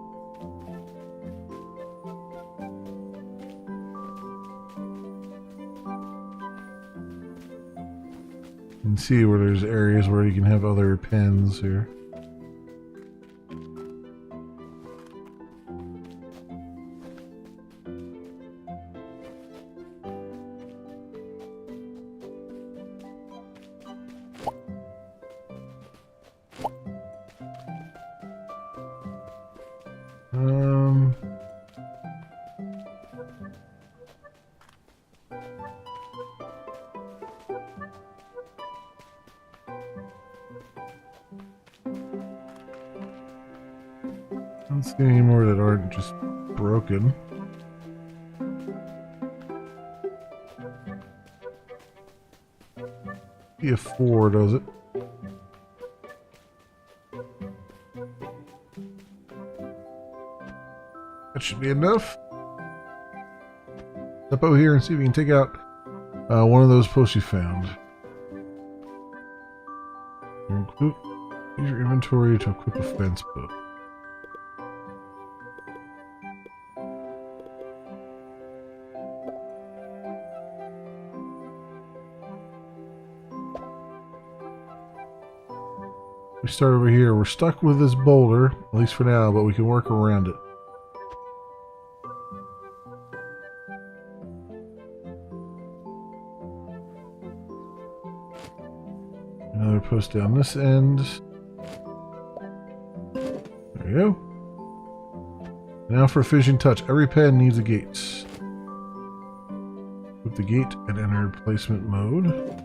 You can see where there's areas where you can have other pens here. I don't see any more that aren't just broken. See if 4 does it. That should be enough. Step over here and see if you can take out one of those posts you found. Use your inventory to equip a fence post. We start over here. We're stuck with this boulder, at least for now, but we can work around it. Another post down this end. There you go. Now for a finishing touch. Every pen needs a gate. Put the gate and enter placement mode.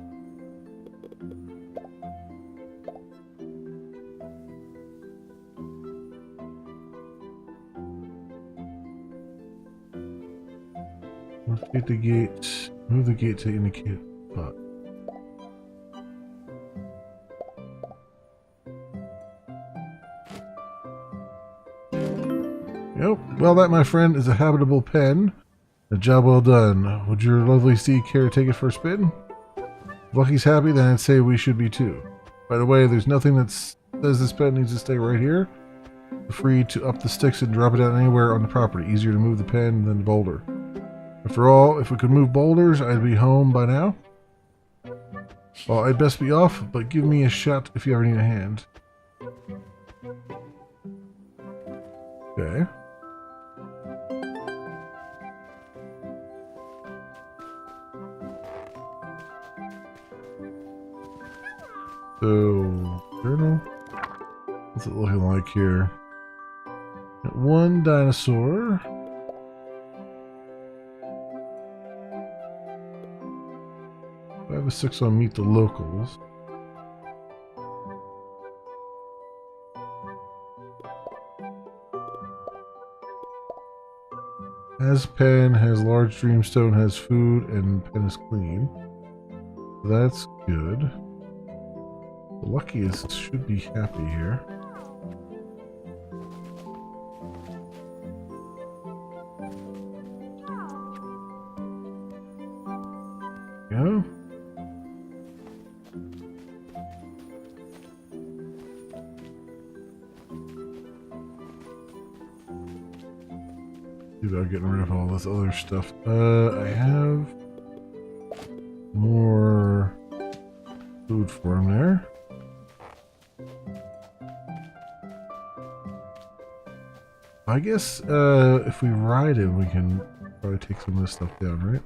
Locate the gate. Move the gate to indicate spot. Yep. Well, that, my friend, is a habitable pen. A job well done. Would your lovely steed care to take it for a spin? If Lucky's happy, then I'd say we should be too. By the way, there's nothing that says this pen needs to stay right here. Feel free to up the sticks and drop it down anywhere on the property. Easier to move the pen than the boulder. After all, if we could move boulders, I'd be home by now. Well, I'd best be off, but give me a shout if you ever need a hand. Okay. So, journal. What's it looking like here? Got one dinosaur. 5 or 6 on Meet the Locals. has pen, has large dreamstone, has food, and pen is clean. That's good. The luckiest should be happy here. Go. See about getting rid of all this other stuff. I have more food for him there. I guess if we ride him, we can probably take some of this stuff down, right?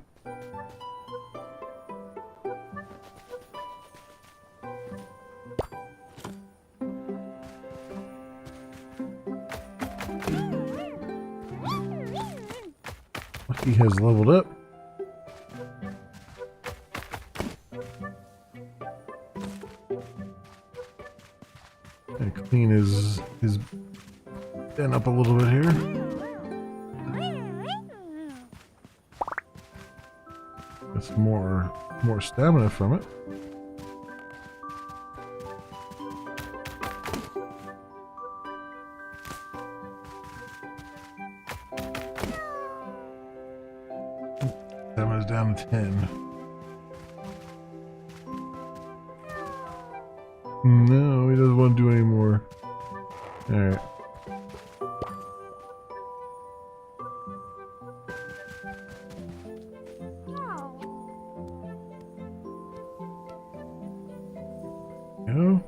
He has leveled up. And clean his den up a little bit here. That's more stamina from it. Stamina's down to 10. No, he doesn't want to do any more. Alright. Go.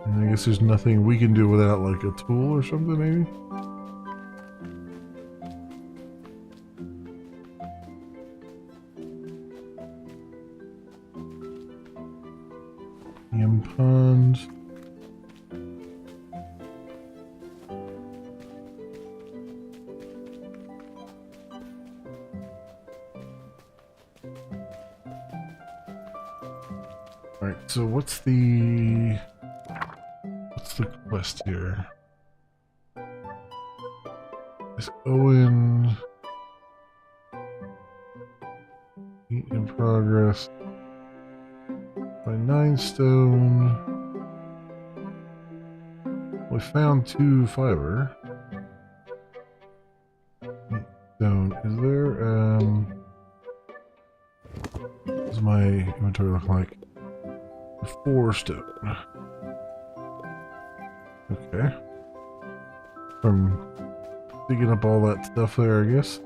And I guess there's nothing we can do without like a tool or something, maybe? Yam pond. Alright, so what's the quest here? Let's go in. Eat in progress. By 9 stone. We found 2 fiber. 8 stone. Is there what does my inventory look like? 4 stone. Okay. From digging up all that stuff there, I guess.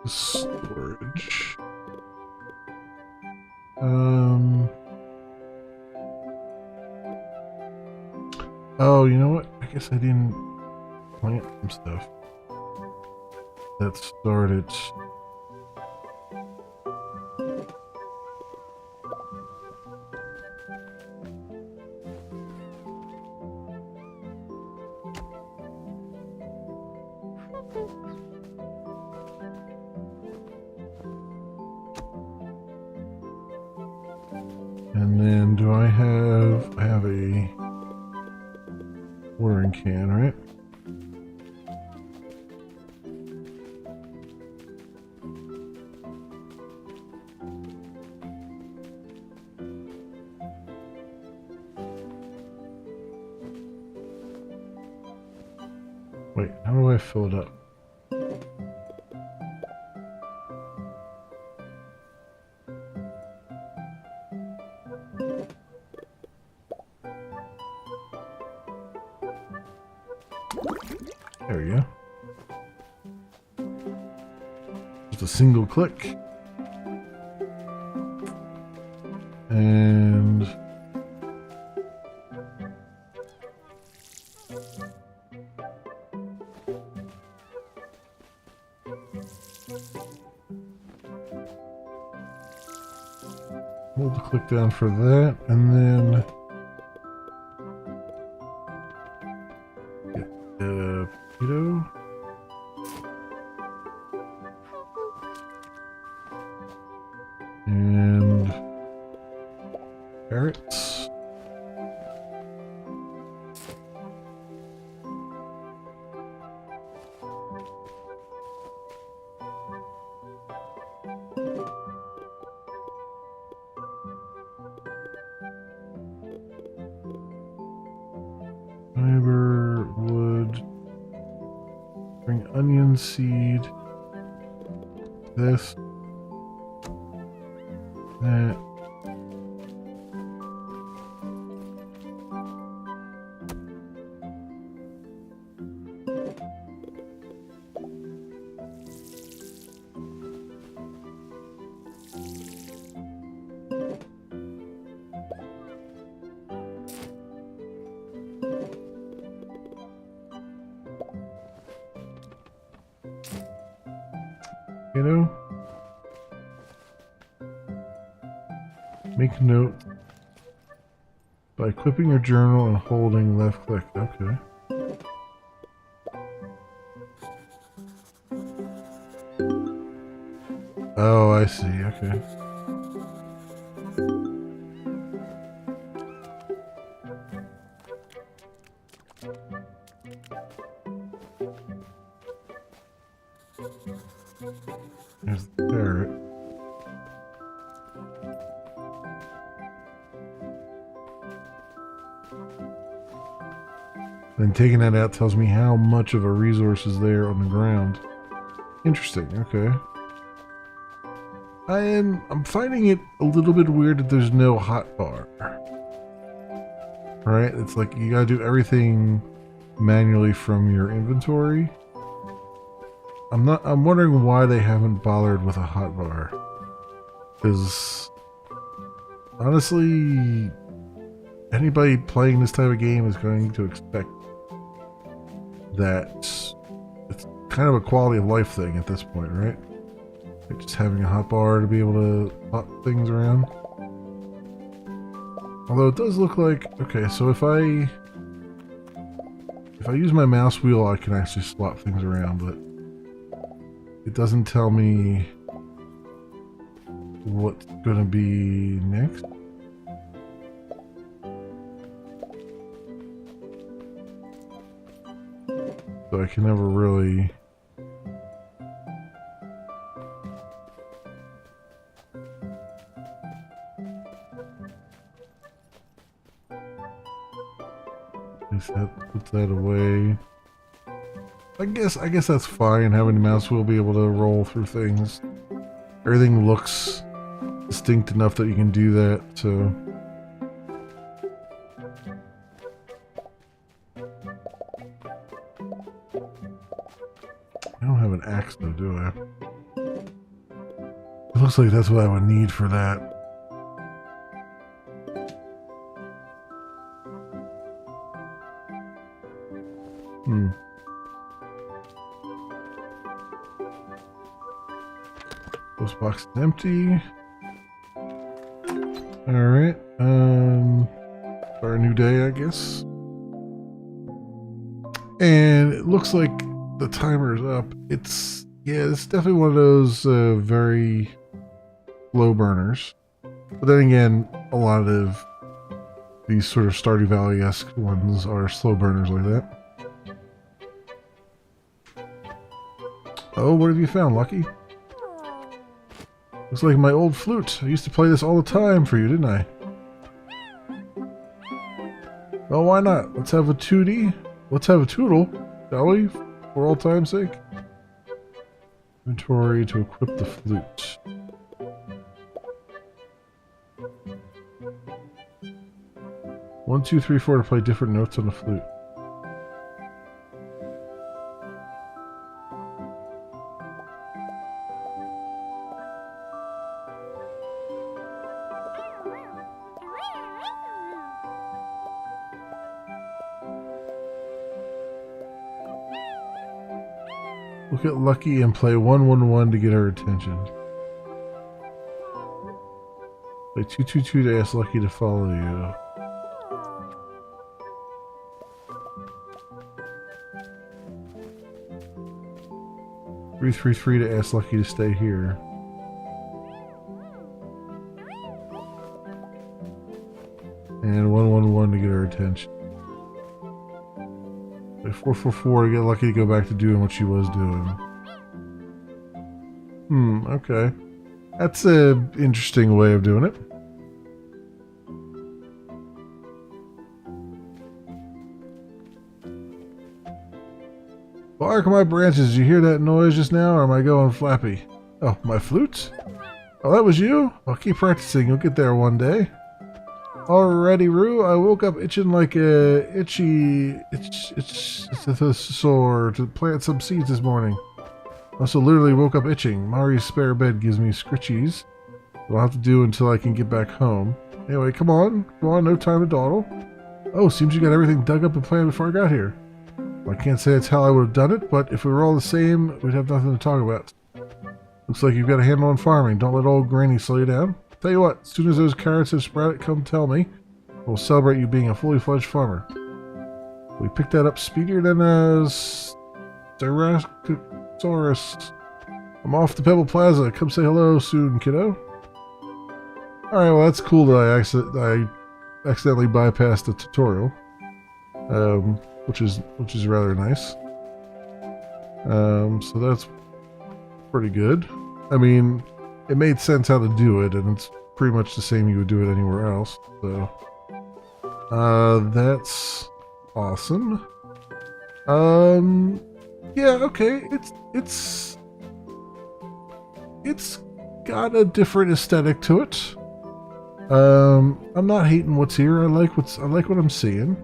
Storage. Oh, you know what? I guess I didn't plant some stuff. That started. And then do I have a watering can, right? Wait, how do I fill it up? There we go. Just a single click. And hold the click down for that, and then potato. And onion seed. This. That. You know, make note by equipping your journal and holding left click. Okay. Oh, I see. Okay. There's the carrot. Then taking that out tells me how much of a resource is there on the ground. Interesting, okay. I'm finding it a little bit weird that there's no hotbar. Right? It's like you gotta do everything manually from your inventory. I'm wondering why they haven't bothered with a hotbar. Because honestly, anybody playing this type of game is going to expect that it's kind of a quality of life thing at this point, right? Like just having a hotbar to be able to pop things around. Although it does look like, okay, so if I use my mouse wheel, I can actually swap things around, but it doesn't tell me what's gonna be next. So I can never really... Put that away. I guess that's fine, having the mouse wheel be able to roll through things. Everything looks distinct enough that you can do that, so... I don't have an axe though, do I? It looks like that's what I would need for that. This box is empty. Alright, for a new day, I guess. And it looks like the timer is up. It's definitely one of those very slow burners. But then again, a lot of these sort of Stardew Valley-esque ones are slow burners like that. Oh, what have you found, Lucky? Looks like my old flute. I used to play this all the time for you, didn't I? Well, why not? Let's have a tootie. Let's have a toodle, shall we? For all time's sake. Inventory to equip the flute. One, two, three, four to play different notes on the flute. Look at Lucky and play 111 to get her attention. Play 222 to ask Lucky to follow you. Three, 3 to ask Lucky to stay here. And 111 to get her attention. 444 to get Lucky to go back to doing what she was doing. Okay. That's an interesting way of doing it. Bark my branches, did you hear that noise just now, or am I going flappy? Oh, my flute? Oh, that was you? I'll keep practicing, you'll get there one day. Alrighty, Roo, I woke up itching like a sore to plant some seeds this morning. Also literally woke up itching. Mari's spare bed gives me scritchies. I'll have to do until I can get back home. Anyway, come on, no time to dawdle. Oh, seems you got everything dug up and planned before I got here. Well, I can't say that's how I would have done it, but if we were all the same, we'd have nothing to talk about. Looks like you've got a handle on farming. Don't let old Granny slow you down. Tell you what, as soon as those carrots have sprouted, come tell me. We'll celebrate you being a fully fledged farmer. We picked that up speedier than a Styracosaurus. I'm off to Pebble Plaza. Come say hello soon, kiddo. Alright, well that's cool that I accidentally bypassed the tutorial. Which is rather nice. So that's pretty good. I mean, it made sense how to do it, and it's pretty much the same you would do it anywhere else. So, that's awesome. Yeah, okay. It's got a different aesthetic to it. I'm not hating what's here. I like what I'm seeing.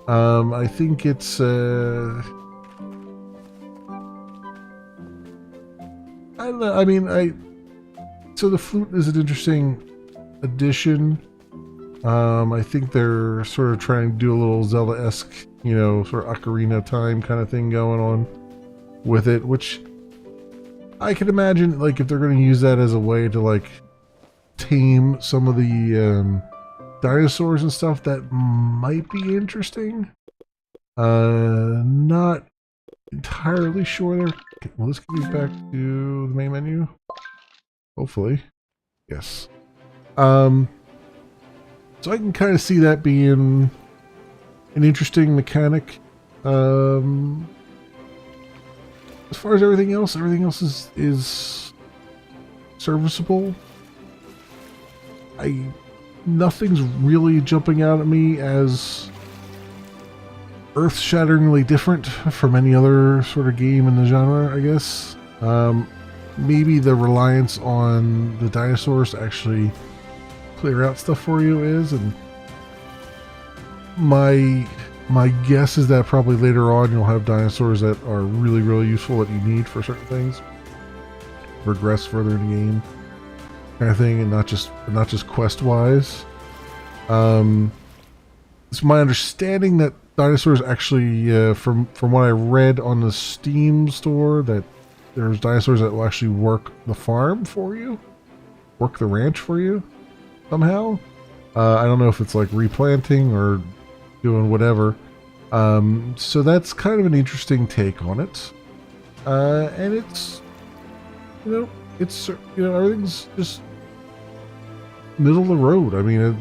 I think it's so the flute is an interesting addition. I think they're sort of trying to do a little Zelda-esque, sort of Ocarina of Time kind of thing going on with it, which I can imagine, like, if they're going to use that as a way to, like, tame some of the, dinosaurs and stuff, that might be interesting. Not entirely sure there. Okay, well, this gets back to the main menu. Hopefully. Yes. So I can kind of see that being an interesting mechanic. As far as everything else is serviceable. Nothing's really jumping out at me as earth-shatteringly different from any other sort of game in the genre, I guess. Maybe the reliance on the dinosaurs to actually clear out stuff for you is, and my guess is that probably later on you'll have dinosaurs that are really, really useful that you need for certain things. Progress further in the game, kind of thing, and not just quest wise. It's my understanding that dinosaurs actually, from what I read on the Steam store, that there's dinosaurs that will actually work the farm for you, work the ranch for you somehow. I don't know if it's like replanting or doing whatever. So that's kind of an interesting take on it. And it's, everything's just middle of the road. I mean, it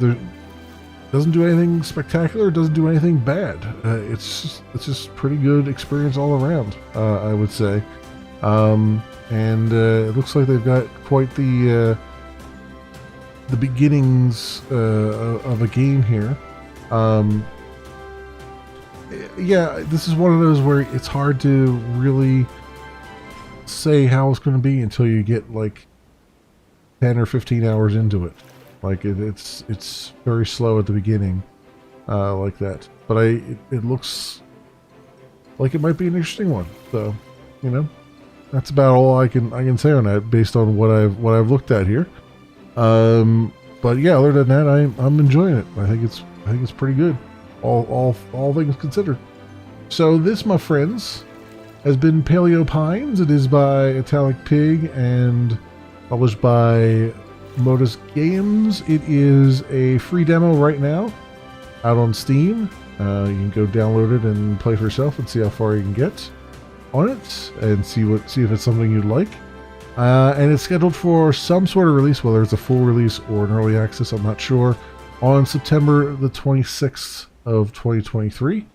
doesn't do anything spectacular. It doesn't do anything bad. It's just pretty good experience all around, I would say. And it looks like they've got quite the beginnings of a game here. Yeah, this is one of those where it's hard to really say how it's going to be until you get like 10 or 15 hours into it. Like it's very slow at the beginning, like that. But it looks like it might be an interesting one. So, that's about all I can say on that based on what I've looked at here. But yeah, other than that, I'm enjoying it. I think it's pretty good, all things considered. So this, my friends, has been Paleo Pines. It is by Italic Pig and published by Modus Games. It is a free demo right now out on Steam. You can go download it and play for yourself and see how far you can get on it and see if it's something you'd like. And it's scheduled for some sort of release, whether it's a full release or an early access, I'm not sure, on September the 26th of 2023.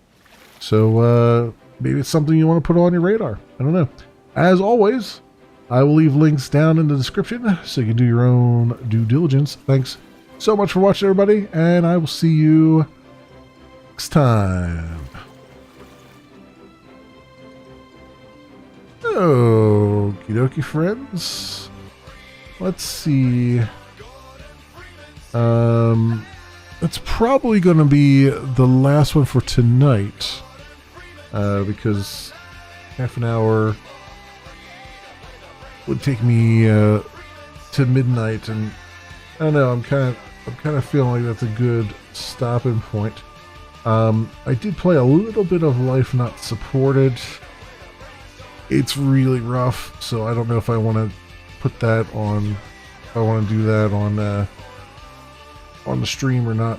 So maybe it's something you want to put on your radar. I don't know. As always, I will leave links down in the description so you can do your own due diligence. Thanks so much for watching, everybody, and I will see you next time. Okie dokie, friends. Let's see. It's probably going to be the last one for tonight, because half an hour would take me to midnight, and I don't know. I'm kind of feeling like that's a good stopping point. I did play a little bit of Life Not Supported. It's really rough, so I don't know if I want to put that on. If I want to do that on the stream or not.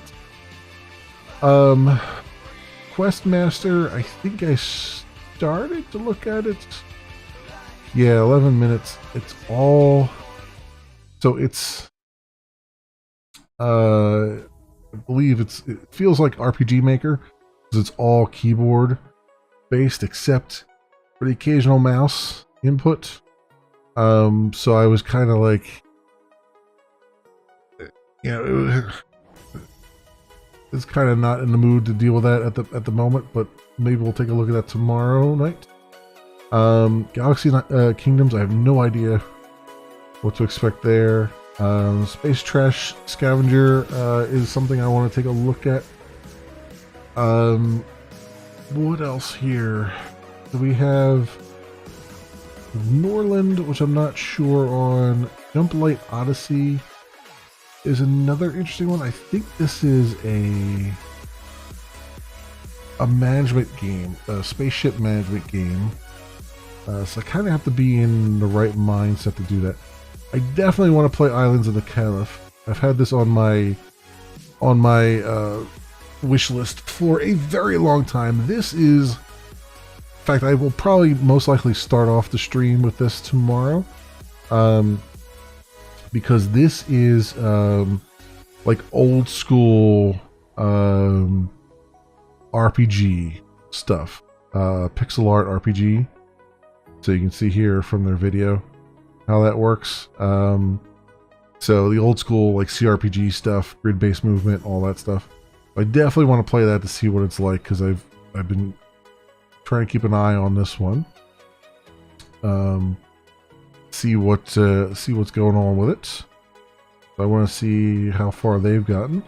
Questmaster, I think I started to look at it. Yeah, 11 minutes. It's all. So it's. I believe it feels like RPG Maker because it's all keyboard based except for the occasional mouse input. So I was kind of like, it's kind of not in the mood to deal with that at the moment, but maybe we'll take a look at that tomorrow night. Galaxy Kingdoms, I have no idea what to expect there. Space Trash Scavenger is something I want to take a look at. What else here? Do we have Norland, which I'm not sure on. Jump Light Odyssey is another interesting one. I think this is a management game, a spaceship management game. So I kind of have to be in the right mindset to do that. I definitely want to play Islands of the Caliph. I've had this on my wish list for a very long time. This is, in fact, I will probably most likely start off the stream with this tomorrow, because this is like old school RPG stuff, pixel art RPG. So you can see here from their video how that works. So the old school like CRPG stuff, grid-based movement, all that stuff. I definitely want to play that to see what it's like, because I've been trying to keep an eye on this one. See what's going on with it. I want to see how far they've gotten.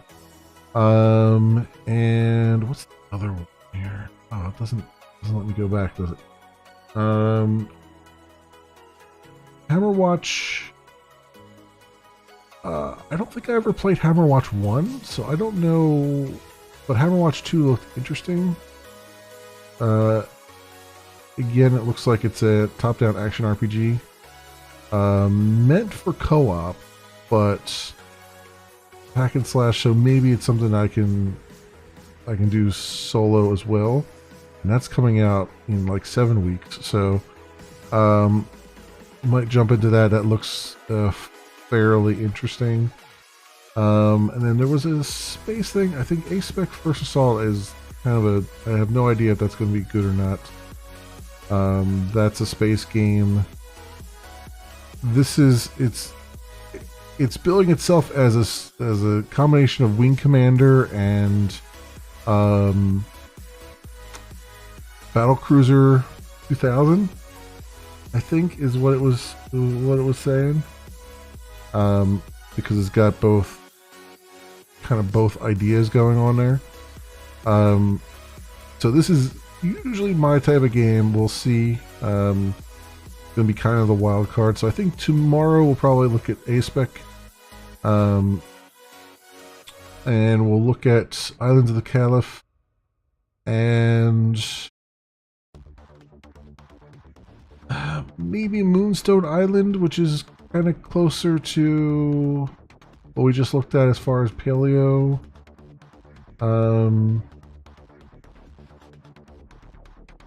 And what's the other one here? Oh, it doesn't let me go back, does it? Hammerwatch. I don't think I ever played Hammerwatch 1, so I don't know. But Hammerwatch 2 looked interesting. Again, it looks like it's a top-down action RPG. Meant for co-op, but hack and slash, so maybe it's something I can do solo as well. And that's coming out in like 7 weeks, so might jump into that. That looks fairly interesting. And then there was a space thing. I think A-Spec First Assault is kind of I have no idea if that's going to be good or not. That's a space game. This is it's billing itself as a combination of Wing Commander and Battlecruiser 2000, I think, is what it was saying. Because it's got both ideas going on there. So this is usually my type of game. We'll see. Gonna be kind of the wild card. So I think tomorrow we'll probably look at A-Spec. And we'll look at Islands of the Caliph. And maybe Moonstone Island, which is kind of closer to what we just looked at as far as Paleo.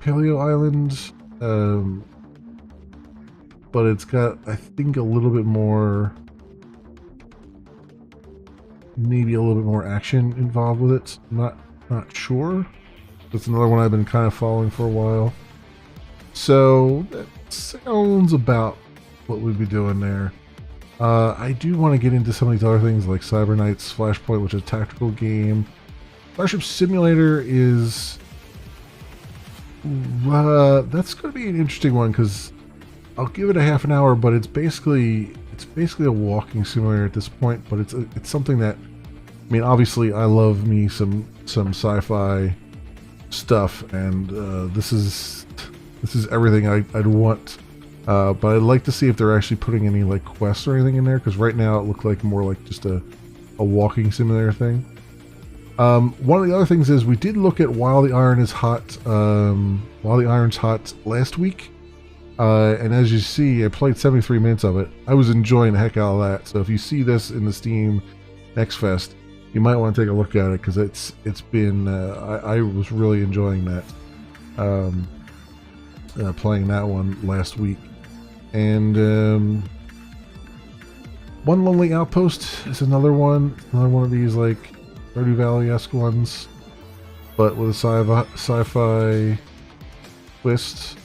Paleo Island, but it's got, I think, a little bit more, maybe a little bit more action involved with it. Not sure. That's another one I've been kind of following for a while. So that sounds about what we'd be doing there. I do want to get into some of these other things like Cyber Knights Flashpoint, which is a tactical game. Starship Simulator is that's going to be an interesting one, because I'll give it a half an hour, but it's basically a walking simulator at this point. But it's something that, I mean, obviously I love me some sci-fi stuff, and this is everything I'd want. But I'd like to see if they're actually putting any like quests or anything in there, because right now it looked like more like just a walking simulator thing. One of the other things is we did look at While the Iron is Hot, While the Iron's Hot last week, and as you see, I played 73 minutes of it. I was enjoying the heck out of that. So if you see this in the Steam Next Fest, you might want to take a look at it, because it's been I was really enjoying that, playing that one last week. And One Lonely Outpost is another one of these like Stardew Valley-esque ones, but with a sci-fi twist.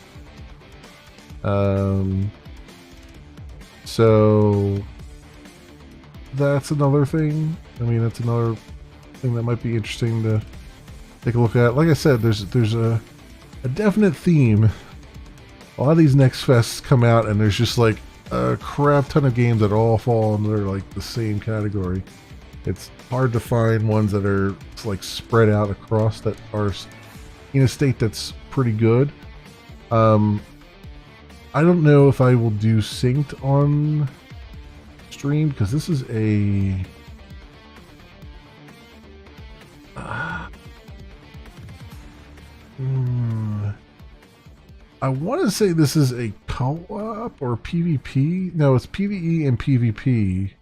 So that's another thing. I mean, that's another thing that might be interesting to take a look at. Like I said, there's a definite theme. A lot of these Next Fests come out, and there's just like a crap ton of games that all fall under like the same category. It's hard to find ones that are like spread out across that are in a state that's pretty good. I don't know if I will do synced on stream, because this is a I want to say this is a co-op or PvP. No, it's PvE and PvP.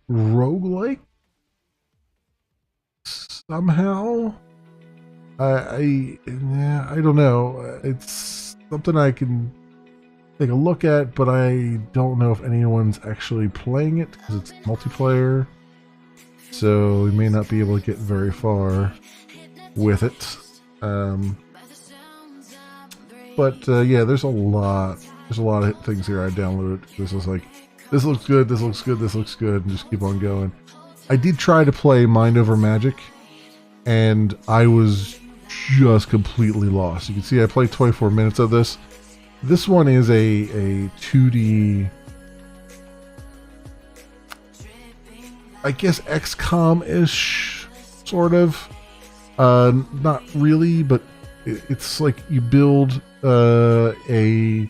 Roguelike somehow. I don't know. It's something I can take a look at, but I don't know if anyone's actually playing it, because it's multiplayer. So we may not be able to get very far with it. But yeah, there's a lot of things here I downloaded. This is like, this looks good, this looks good, this looks good, and just keep on going. I did try to play Mind Over Magic, and I was just completely lost. You can see I played 24 minutes of this. This one is a 2D, I guess XCOM-ish, sort of. Not really, but it's like you build a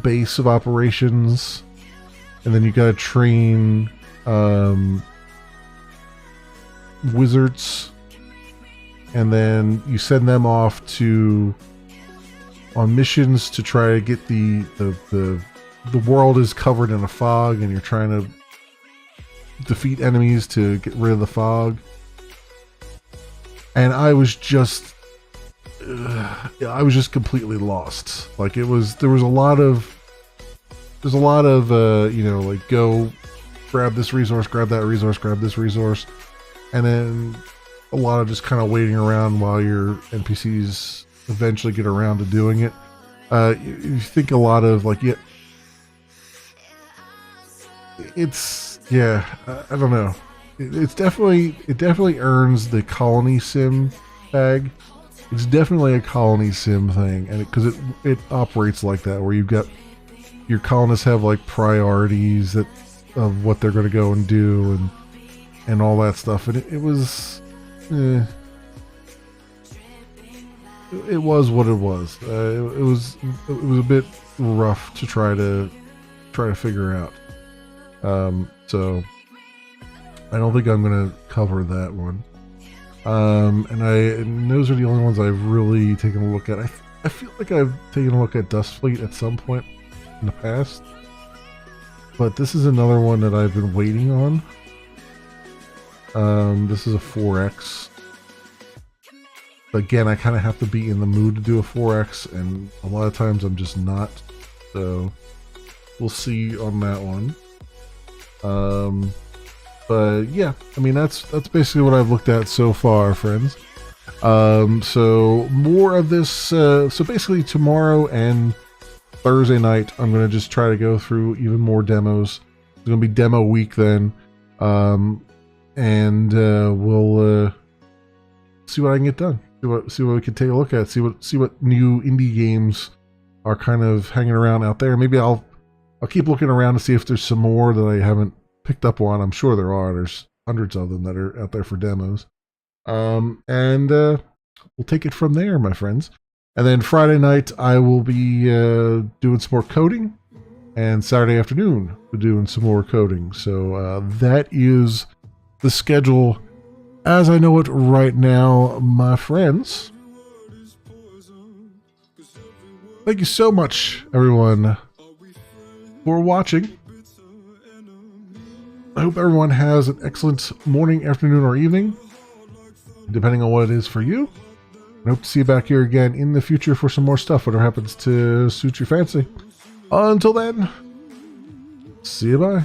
base of operations, and then you gotta train wizards, and then you send them off on missions to try to get the world is covered in a fog, and you're trying to defeat enemies to get rid of the fog. And I was just completely lost. Like, there was a lot of you know, like, go grab this resource, grab that resource, grab this resource, and then a lot of just kind of waiting around while your NPCs eventually get around to doing it. You think a lot of like, yeah, it's, yeah, I don't know. It definitely earns the colony sim tag. It's definitely a colony sim thing, and because it operates like that, where you've got your colonists have like priorities of what they're going to go and do, and all that stuff. And it was what it was. It was a bit rough to try to figure out. So I don't think I'm going to cover that one. And those are the only ones I've really taken a look at. I feel like I've taken a look at Dustfleet at some point in the past, but this is another one that I've been waiting on. This is a 4X. Again, I kind of have to be in the mood to do a 4X, and a lot of times I'm just not. So we'll see on that one. But yeah, I mean, that's basically what I've looked at so far, friends. So more of this. So basically tomorrow and Thursday night, I'm gonna just try to go through even more demos. It's gonna be demo week then, and we'll see what I can get done. See what we can take a look at. See what new indie games are kind of hanging around out there. Maybe I'll keep looking around to see if there's some more that I haven't picked up on. I'm sure there are. There's hundreds of them that are out there for demos. And we'll take it from there, my friends. And then Friday night, I will be doing some more coding. And Saturday afternoon, we're doing some more coding. So that is the schedule as I know it right now, my friends. Thank you so much, everyone, for watching. I hope everyone has an excellent morning, afternoon, or evening, depending on what it is for you. I hope to see you back here again in the future for some more stuff, whatever happens to suit your fancy. Until then, see you, bye.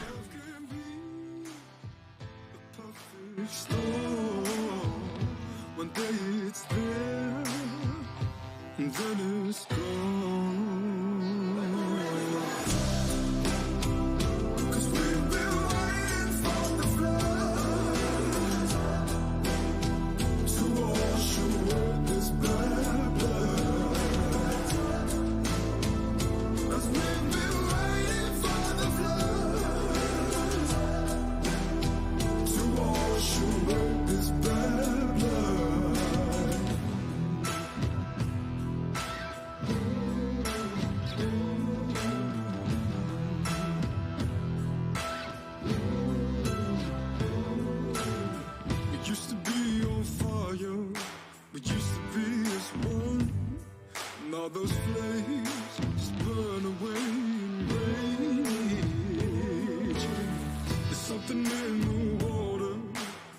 Those flames just burn away in rage. There's something in the water,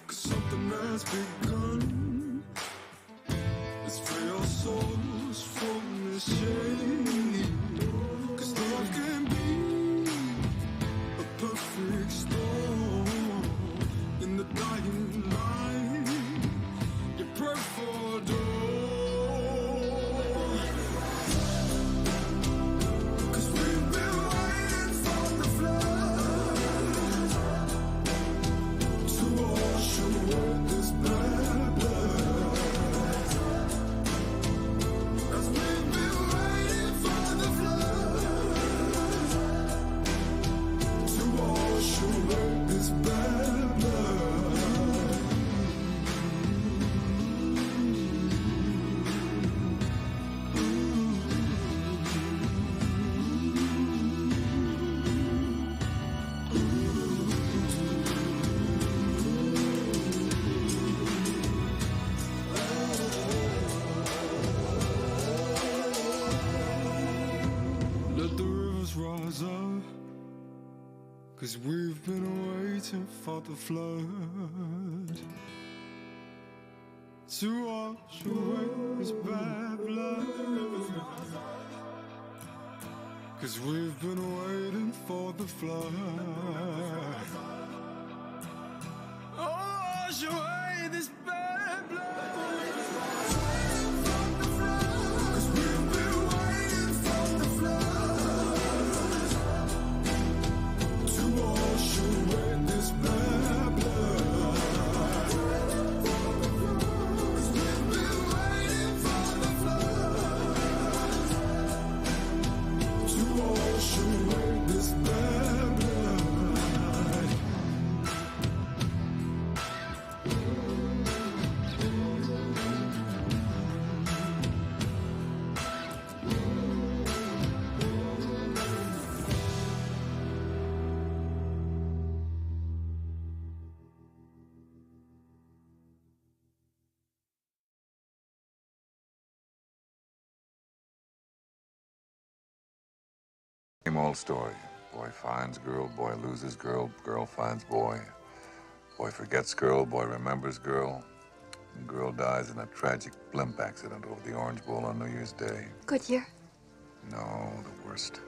'cause something has begun. Let's free our souls from this shame, 'cause love can be a perfect storm. In the dying light, you pray for a door. Rise up, 'cause we've been waiting for the flood to wash away this bad blood. 'Cause we've been waiting for the flood. Oh, wash away this bad blood. Same old story. Boy finds girl, boy loses girl, girl finds boy. Boy forgets girl, boy remembers girl. And girl dies in a tragic blimp accident over the Orange Bowl on New Year's Day. Goodyear? No, the worst.